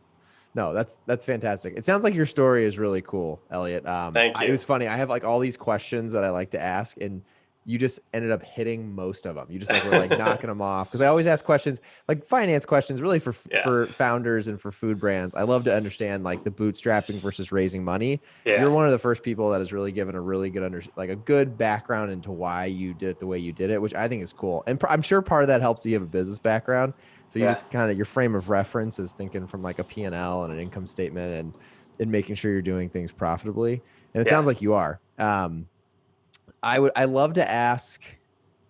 Speaker 1: No, that's fantastic. It sounds like your story is really cool, Elliot.
Speaker 2: Thank
Speaker 1: It
Speaker 2: you.
Speaker 1: was funny. I have like all these questions that I like to ask, and you just ended up hitting most of them. You just like were like knocking them off because I always ask questions like finance questions, really
Speaker 2: Yeah.
Speaker 1: for founders and for food brands. I love to understand like the bootstrapping versus raising money.
Speaker 2: Yeah.
Speaker 1: You're one of the first people that has really given a really good like a good background into why you did it the way you did it, which I think is cool. And I'm sure part of that helps you have a business background. So you
Speaker 2: Yeah.
Speaker 1: just kind of your frame of reference is thinking from like a P&L and an income statement and making sure you're doing things profitably. And it
Speaker 2: Yeah.
Speaker 1: sounds like you are. I love to ask.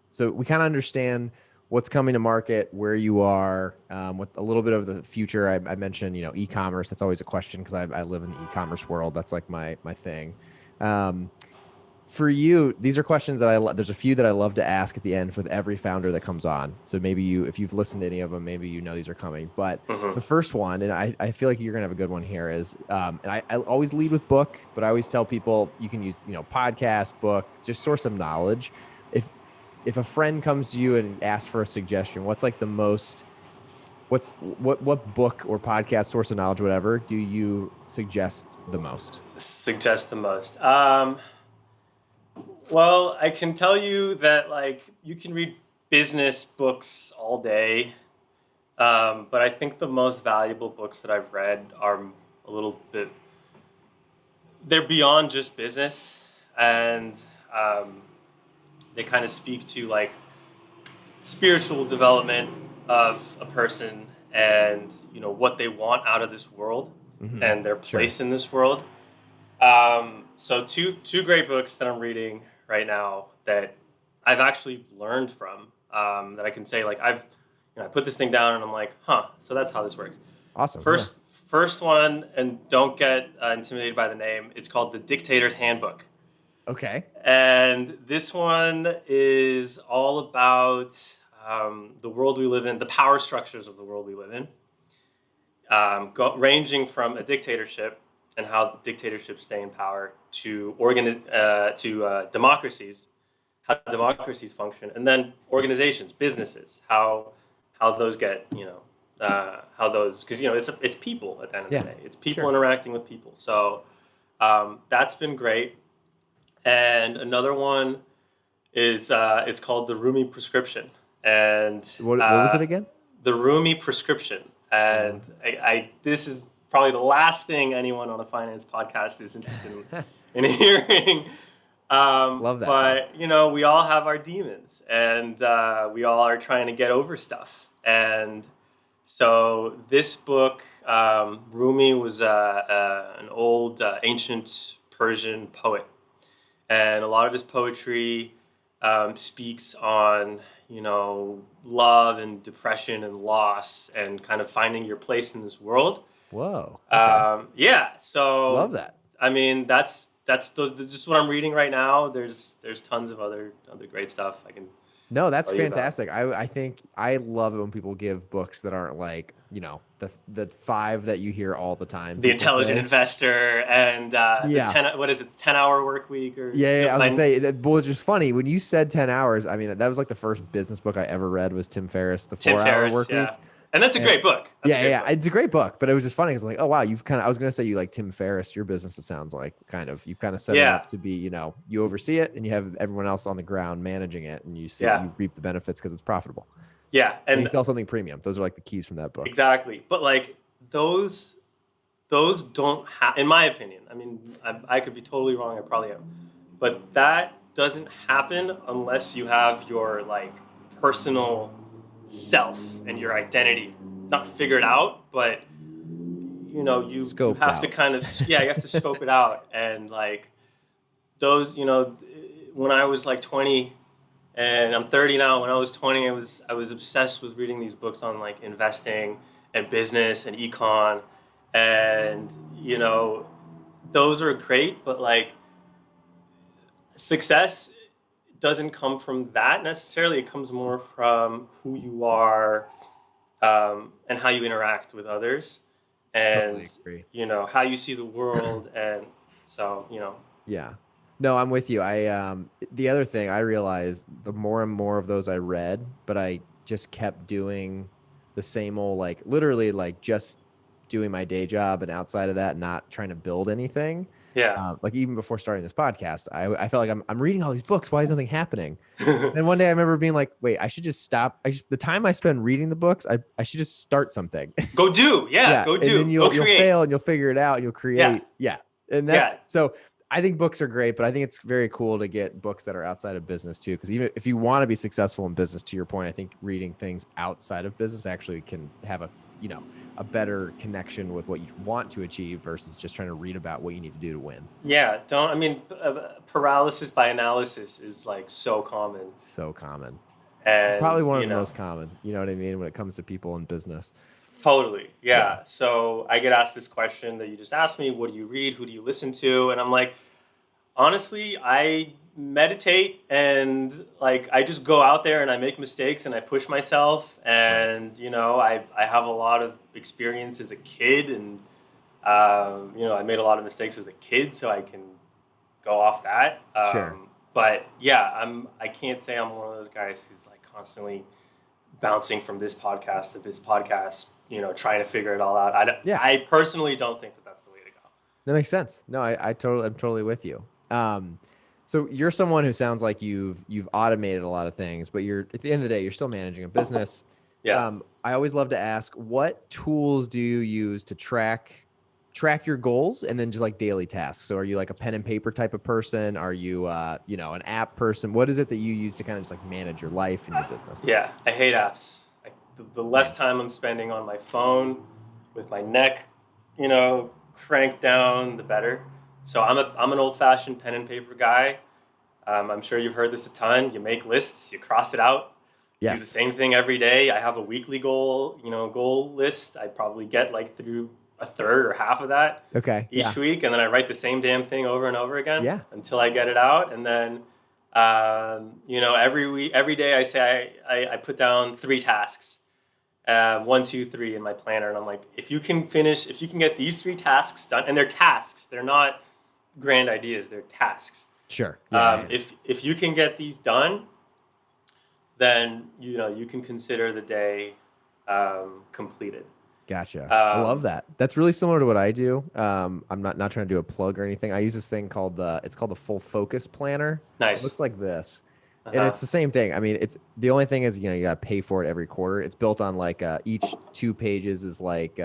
Speaker 1: So we kind of understand what's coming to market, where you are, with a little bit of the future. I mentioned, you know, e-commerce. That's always a question because I live in the e-commerce world. That's like my thing. Um, for you, these are questions that there's a few that I love to ask at the end with every founder that comes on. So maybe if you've listened to any of them, maybe you know these are coming. But
Speaker 2: Mm-hmm.
Speaker 1: the first one, and I feel like you're gonna have a good one here, is and I always lead with book, but I always tell people you can use, you know, podcast, books, just source of knowledge. If if a friend comes to you and asks for a suggestion, what's like the most what book or podcast, source of knowledge, whatever, do you suggest the most?
Speaker 2: Suggest the most. Well, I can tell you that like you can read business books all day, but I think the most valuable books that I've read are a little bit. They're beyond just business, and um, they kind of speak to like spiritual development of a person and you know what they want out of this world
Speaker 1: Mm-hmm.
Speaker 2: and their
Speaker 1: Sure.
Speaker 2: place in this world. So two great books that I'm reading right now that I've actually learned from, that I can say like I put this thing down and I'm like, huh, so that's how this works.
Speaker 1: Awesome. Yeah.
Speaker 2: First one, and don't get intimidated by the name. It's called The Dictator's Handbook,
Speaker 1: Okay.
Speaker 2: and this one is all about the world we live in, the power structures of the world we live in, ranging from a dictatorship and how dictatorships stay in power to democracies, how democracies function, and then organizations, businesses, how those get how those, because it's people at the end of the
Speaker 1: Yeah,
Speaker 2: day. It's people
Speaker 1: sure.
Speaker 2: interacting with people. So that's been great. And another one is it's called the Rumi Prescription, and
Speaker 1: What was it again?
Speaker 2: the Rumi Prescription. And I this is probably the last thing anyone on a finance podcast is interested in hearing.
Speaker 1: Love that though.
Speaker 2: But we all have our demons, and we all are trying to get over stuff. And so this book, Rumi was an old ancient Persian poet, and a lot of his poetry speaks on love and depression and loss and kind of finding your place in this world.
Speaker 1: Whoa. Okay.
Speaker 2: Yeah, so
Speaker 1: Love that.
Speaker 2: I mean that's just what I'm reading right now. There's tons of other great stuff I can
Speaker 1: No, that's
Speaker 2: tell you about.
Speaker 1: fantastic. I think I love it when people give books that aren't like, the five that you hear all the time
Speaker 2: The
Speaker 1: people
Speaker 2: Intelligent
Speaker 1: say.
Speaker 2: Investor and the
Speaker 1: Yeah.
Speaker 2: 10-hour work week or
Speaker 1: Yeah, I was gonna
Speaker 2: like
Speaker 1: say that, well, it's just funny when you said 10 hours. I mean, that was like the first business book I ever read was Tim Ferriss, The
Speaker 2: Tim
Speaker 1: 4 Hour
Speaker 2: Ferriss,
Speaker 1: Work
Speaker 2: yeah.
Speaker 1: Week.
Speaker 2: And that's a
Speaker 1: And
Speaker 2: great book. That's a
Speaker 1: yeah,
Speaker 2: great
Speaker 1: yeah,
Speaker 2: book.
Speaker 1: it's a great book, but it was just funny because I'm like, oh wow, I was gonna say you like Tim Ferriss, your business, it sounds like you've kind of set it
Speaker 2: Yeah.
Speaker 1: up to be, you oversee it and you have everyone else on the ground managing it and
Speaker 2: Yeah.
Speaker 1: you reap the benefits because it's profitable
Speaker 2: Yeah.
Speaker 1: and you
Speaker 2: And
Speaker 1: sell something premium. Those are like the keys from that book.
Speaker 2: exactly. But like those don't have, in my opinion, I mean, I could be totally wrong, I probably am, but that doesn't happen unless you have your like personal self and your identity not figured out, but you
Speaker 1: Scoped
Speaker 2: have to
Speaker 1: out.
Speaker 2: kind of, yeah, you have to scope it out. And like those, when I was like 20 and I'm 30 now, when I was 20, I was obsessed with reading these books on like investing and business and econ. And those are great, but like success doesn't come from that necessarily. It comes more from who you are, and how you interact with others,
Speaker 1: Totally
Speaker 2: and
Speaker 1: agree.
Speaker 2: how you see the world. And so
Speaker 1: Yeah. No, I'm with you. The other thing I realized the more and more of those I read, but I just kept doing the same old, like literally like just doing my day job and outside of that, not trying to build anything.
Speaker 2: yeah.
Speaker 1: Like even before starting this podcast, I felt like I'm reading all these books. Why is nothing happening? And one day I remember being like, wait, I should just stop. The time I spend reading the books, I should just start something.
Speaker 2: Go do, yeah,
Speaker 1: Yeah,
Speaker 2: go
Speaker 1: and then
Speaker 2: do, go
Speaker 1: you'll
Speaker 2: create,
Speaker 1: fail and you'll figure it out and you'll
Speaker 2: yeah,
Speaker 1: create. Yeah. And
Speaker 2: yeah,
Speaker 1: so I think books are great, but I think it's very cool to get books that are outside of business too. Because even if you want to be successful in business, to your point, I think reading things outside of business actually can have a better connection with what you want to achieve versus just trying to read about what you need to do to win.
Speaker 2: yeah. Don't, I mean, paralysis by analysis is like so common.
Speaker 1: So common.
Speaker 2: And
Speaker 1: Probably one of the most common, you know what I mean, when it comes to people in business.
Speaker 2: totally,
Speaker 1: Yeah.
Speaker 2: yeah. So I get asked this question that you just asked me: what do you read? Who do you listen to? And I'm like, honestly, I meditate, and like I just go out there and I make mistakes and I push myself.
Speaker 1: Right.
Speaker 2: And I have a lot of experience as a kid, and I made a lot of mistakes as a kid, so I can go off that.
Speaker 1: Sure.
Speaker 2: But yeah, I can't say I'm one of those guys who's like constantly bouncing from this podcast to this podcast, trying to figure it all out.
Speaker 1: Yeah.
Speaker 2: I personally don't think that that's the way to go.
Speaker 1: That makes sense. No, I'm totally with you. So you're someone who sounds like you've automated a lot of things, but you're at the end of the day, you're still managing a business.
Speaker 2: Yeah.
Speaker 1: I always love to ask, what tools do you use to track your goals and then just like daily tasks? So are you like a pen and paper type of person? Are you an app person? What is it that you use to kind of just like manage your life and your business?
Speaker 2: Yeah, I hate apps. The less time I'm spending on my phone with my neck, cranked down, the better. So I'm an old-fashioned pen and paper guy. I'm sure you've heard this a ton. You make lists, you cross it out, you do the
Speaker 1: Yes.
Speaker 2: same thing every day. I have a weekly goal list. I probably get like through a third or half of that
Speaker 1: Okay. Yeah.
Speaker 2: each week, and then I write the same damn thing over and over again
Speaker 1: Yeah.
Speaker 2: until I get it out. And then, every week, every day, I say I put down 3 tasks, 1, 2, 3 in my planner, and I'm like, if you can get these 3 tasks done, and they're tasks, they're not grand ideas, they're tasks.
Speaker 1: Sure. Yeah.
Speaker 2: If you can get these done, then you can consider the day completed.
Speaker 1: Gotcha. I love
Speaker 2: Um,
Speaker 1: that. That's really similar to what I do. I'm not trying to do a plug or anything. I use this thing called it's called the Full Focus Planner. It
Speaker 2: nice.
Speaker 1: looks like this, and
Speaker 2: Uh-huh.
Speaker 1: it's the same thing. I mean, it's the only thing is you gotta pay for it every quarter. It's built on like each 2 pages is like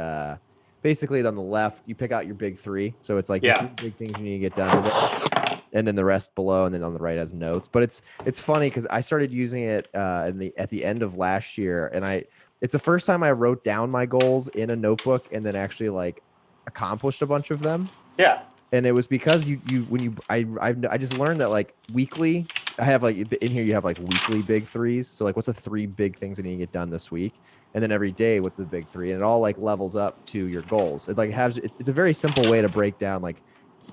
Speaker 1: basically on the left you pick out your big three. So it's like your
Speaker 2: Yeah.
Speaker 1: three big things you need to get done today, and then the rest below, and then on the right has notes. But it's funny because I started using it at the end of last year, and it's the first time I wrote down my goals in a notebook and then actually like accomplished a bunch of them.
Speaker 2: Yeah.
Speaker 1: And it was because you when you I just learned that like weekly I have like in here you have like weekly big threes. So like what's the three big things that need to get done this week? And then every day what's the big three? And it all like levels up to your goals. It like has it's a very simple way to break down like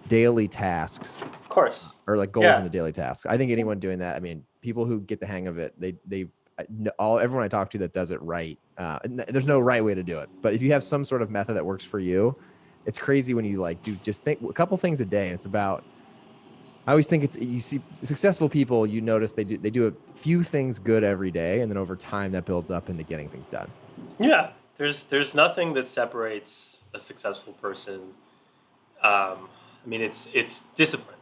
Speaker 1: daily tasks
Speaker 2: Of course.
Speaker 1: or like goals
Speaker 2: Yeah.
Speaker 1: into daily tasks. I think anyone doing that, I mean, people who get the hang of it, all everyone I talk to that does it right. There's no right way to do it, but if you have some sort of method that works for you, it's crazy when you like do just think a couple things a day. And it's about. I always think you see successful people, you notice they do a few things good every day, and then over time that builds up into getting things done.
Speaker 2: Yeah. There's nothing that separates a successful person. I mean, it's discipline,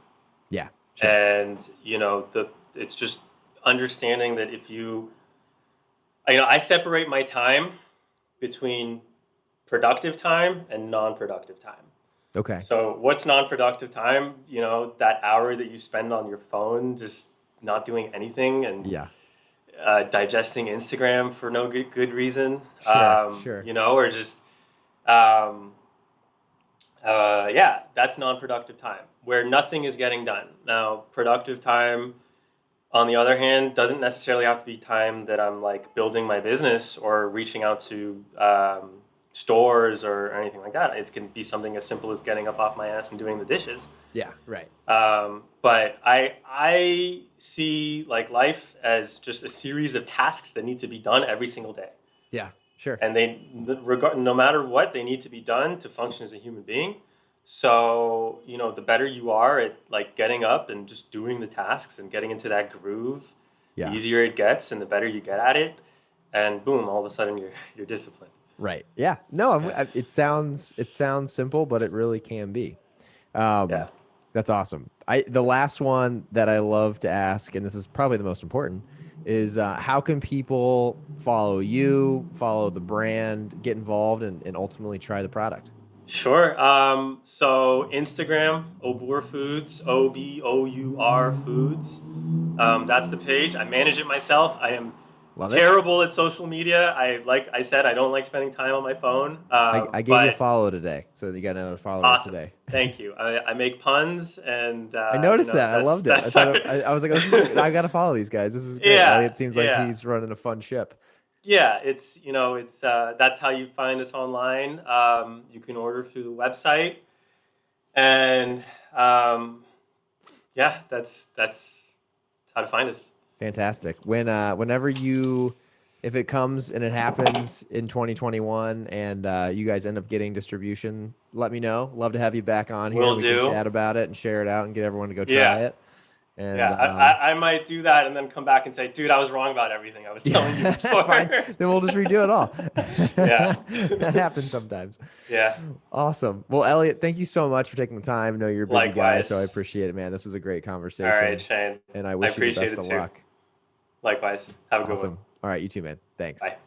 Speaker 1: Yeah, sure.
Speaker 2: and it's just understanding that if I separate my time between productive time and non-productive time.
Speaker 1: Okay.
Speaker 2: So what's non-productive time? That hour that you spend on your phone just not doing anything and
Speaker 1: Yeah.
Speaker 2: digesting Instagram for no good reason,
Speaker 1: Sure. Sure.
Speaker 2: or just um, yeah, that's non-productive time where nothing is getting done. Now, productive time, on the other hand, doesn't necessarily have to be time that I'm like building my business or reaching out to stores or anything like that. It can be something as simple as getting up off my ass and doing the dishes.
Speaker 1: Yeah. Right.
Speaker 2: But I see like life as just a series of tasks that need to be done every single day,
Speaker 1: Yeah. Sure.
Speaker 2: and no matter what, they need to be done to function as a human being. So the better you are at like getting up and just doing the tasks and getting into that groove, the
Speaker 1: Yeah.
Speaker 2: easier it gets, and the better you get at it, and boom, all of a sudden you're disciplined.
Speaker 1: Right. Yeah. No,
Speaker 2: Yeah,
Speaker 1: it sounds simple, but it really can be. Um,
Speaker 2: yeah.
Speaker 1: that's awesome. The last one that I love to ask, and this is probably the most important, is how can people follow you, follow the brand, get involved, and ultimately try the product?
Speaker 2: Sure. So Instagram, Obour Foods, Obour Foods. That's the page. I manage it myself. I am
Speaker 1: Love it.
Speaker 2: terrible at social media. Like I said, I don't like spending time on my phone.
Speaker 1: I gave you a
Speaker 2: But
Speaker 1: follow today, so you got another follower
Speaker 2: awesome.
Speaker 1: today.
Speaker 2: Thank you. I make puns, and
Speaker 1: I noticed that. I
Speaker 2: that's
Speaker 1: loved it. I
Speaker 2: that's
Speaker 1: thought I was like, I got to follow these guys. This is great.
Speaker 2: yeah,
Speaker 1: Elliot seems like
Speaker 2: yeah.
Speaker 1: he's running a fun ship.
Speaker 2: Yeah, it's that's how you find us online. You can order through the website, and yeah, that's how to find us.
Speaker 1: Fantastic. Whenever if it comes and it happens in 2021 and you guys end up getting distribution, let me know. Love to have you back on here.
Speaker 2: Will
Speaker 1: We can
Speaker 2: do.
Speaker 1: chat about it and share it out and get everyone to go try
Speaker 2: Yeah,
Speaker 1: it. And
Speaker 2: yeah. I might do that and then come back and say, dude, I was wrong about everything I was telling you
Speaker 1: yeah, that's
Speaker 2: before.
Speaker 1: fine. Then we'll just redo it all.
Speaker 2: Yeah,
Speaker 1: That happens sometimes.
Speaker 2: yeah.
Speaker 1: Awesome. Well, Elliot, thank you so much for taking the time. I know you're a busy guy, so I
Speaker 2: Likewise.
Speaker 1: appreciate it, man. This was a great
Speaker 2: All right,
Speaker 1: conversation,
Speaker 2: Shane.
Speaker 1: and I
Speaker 2: I
Speaker 1: wish you the
Speaker 2: appreciate
Speaker 1: best
Speaker 2: it
Speaker 1: of
Speaker 2: too.
Speaker 1: luck.
Speaker 2: Likewise. Have a good one.
Speaker 1: Awesome. All right, you too, man. Thanks.
Speaker 2: Bye.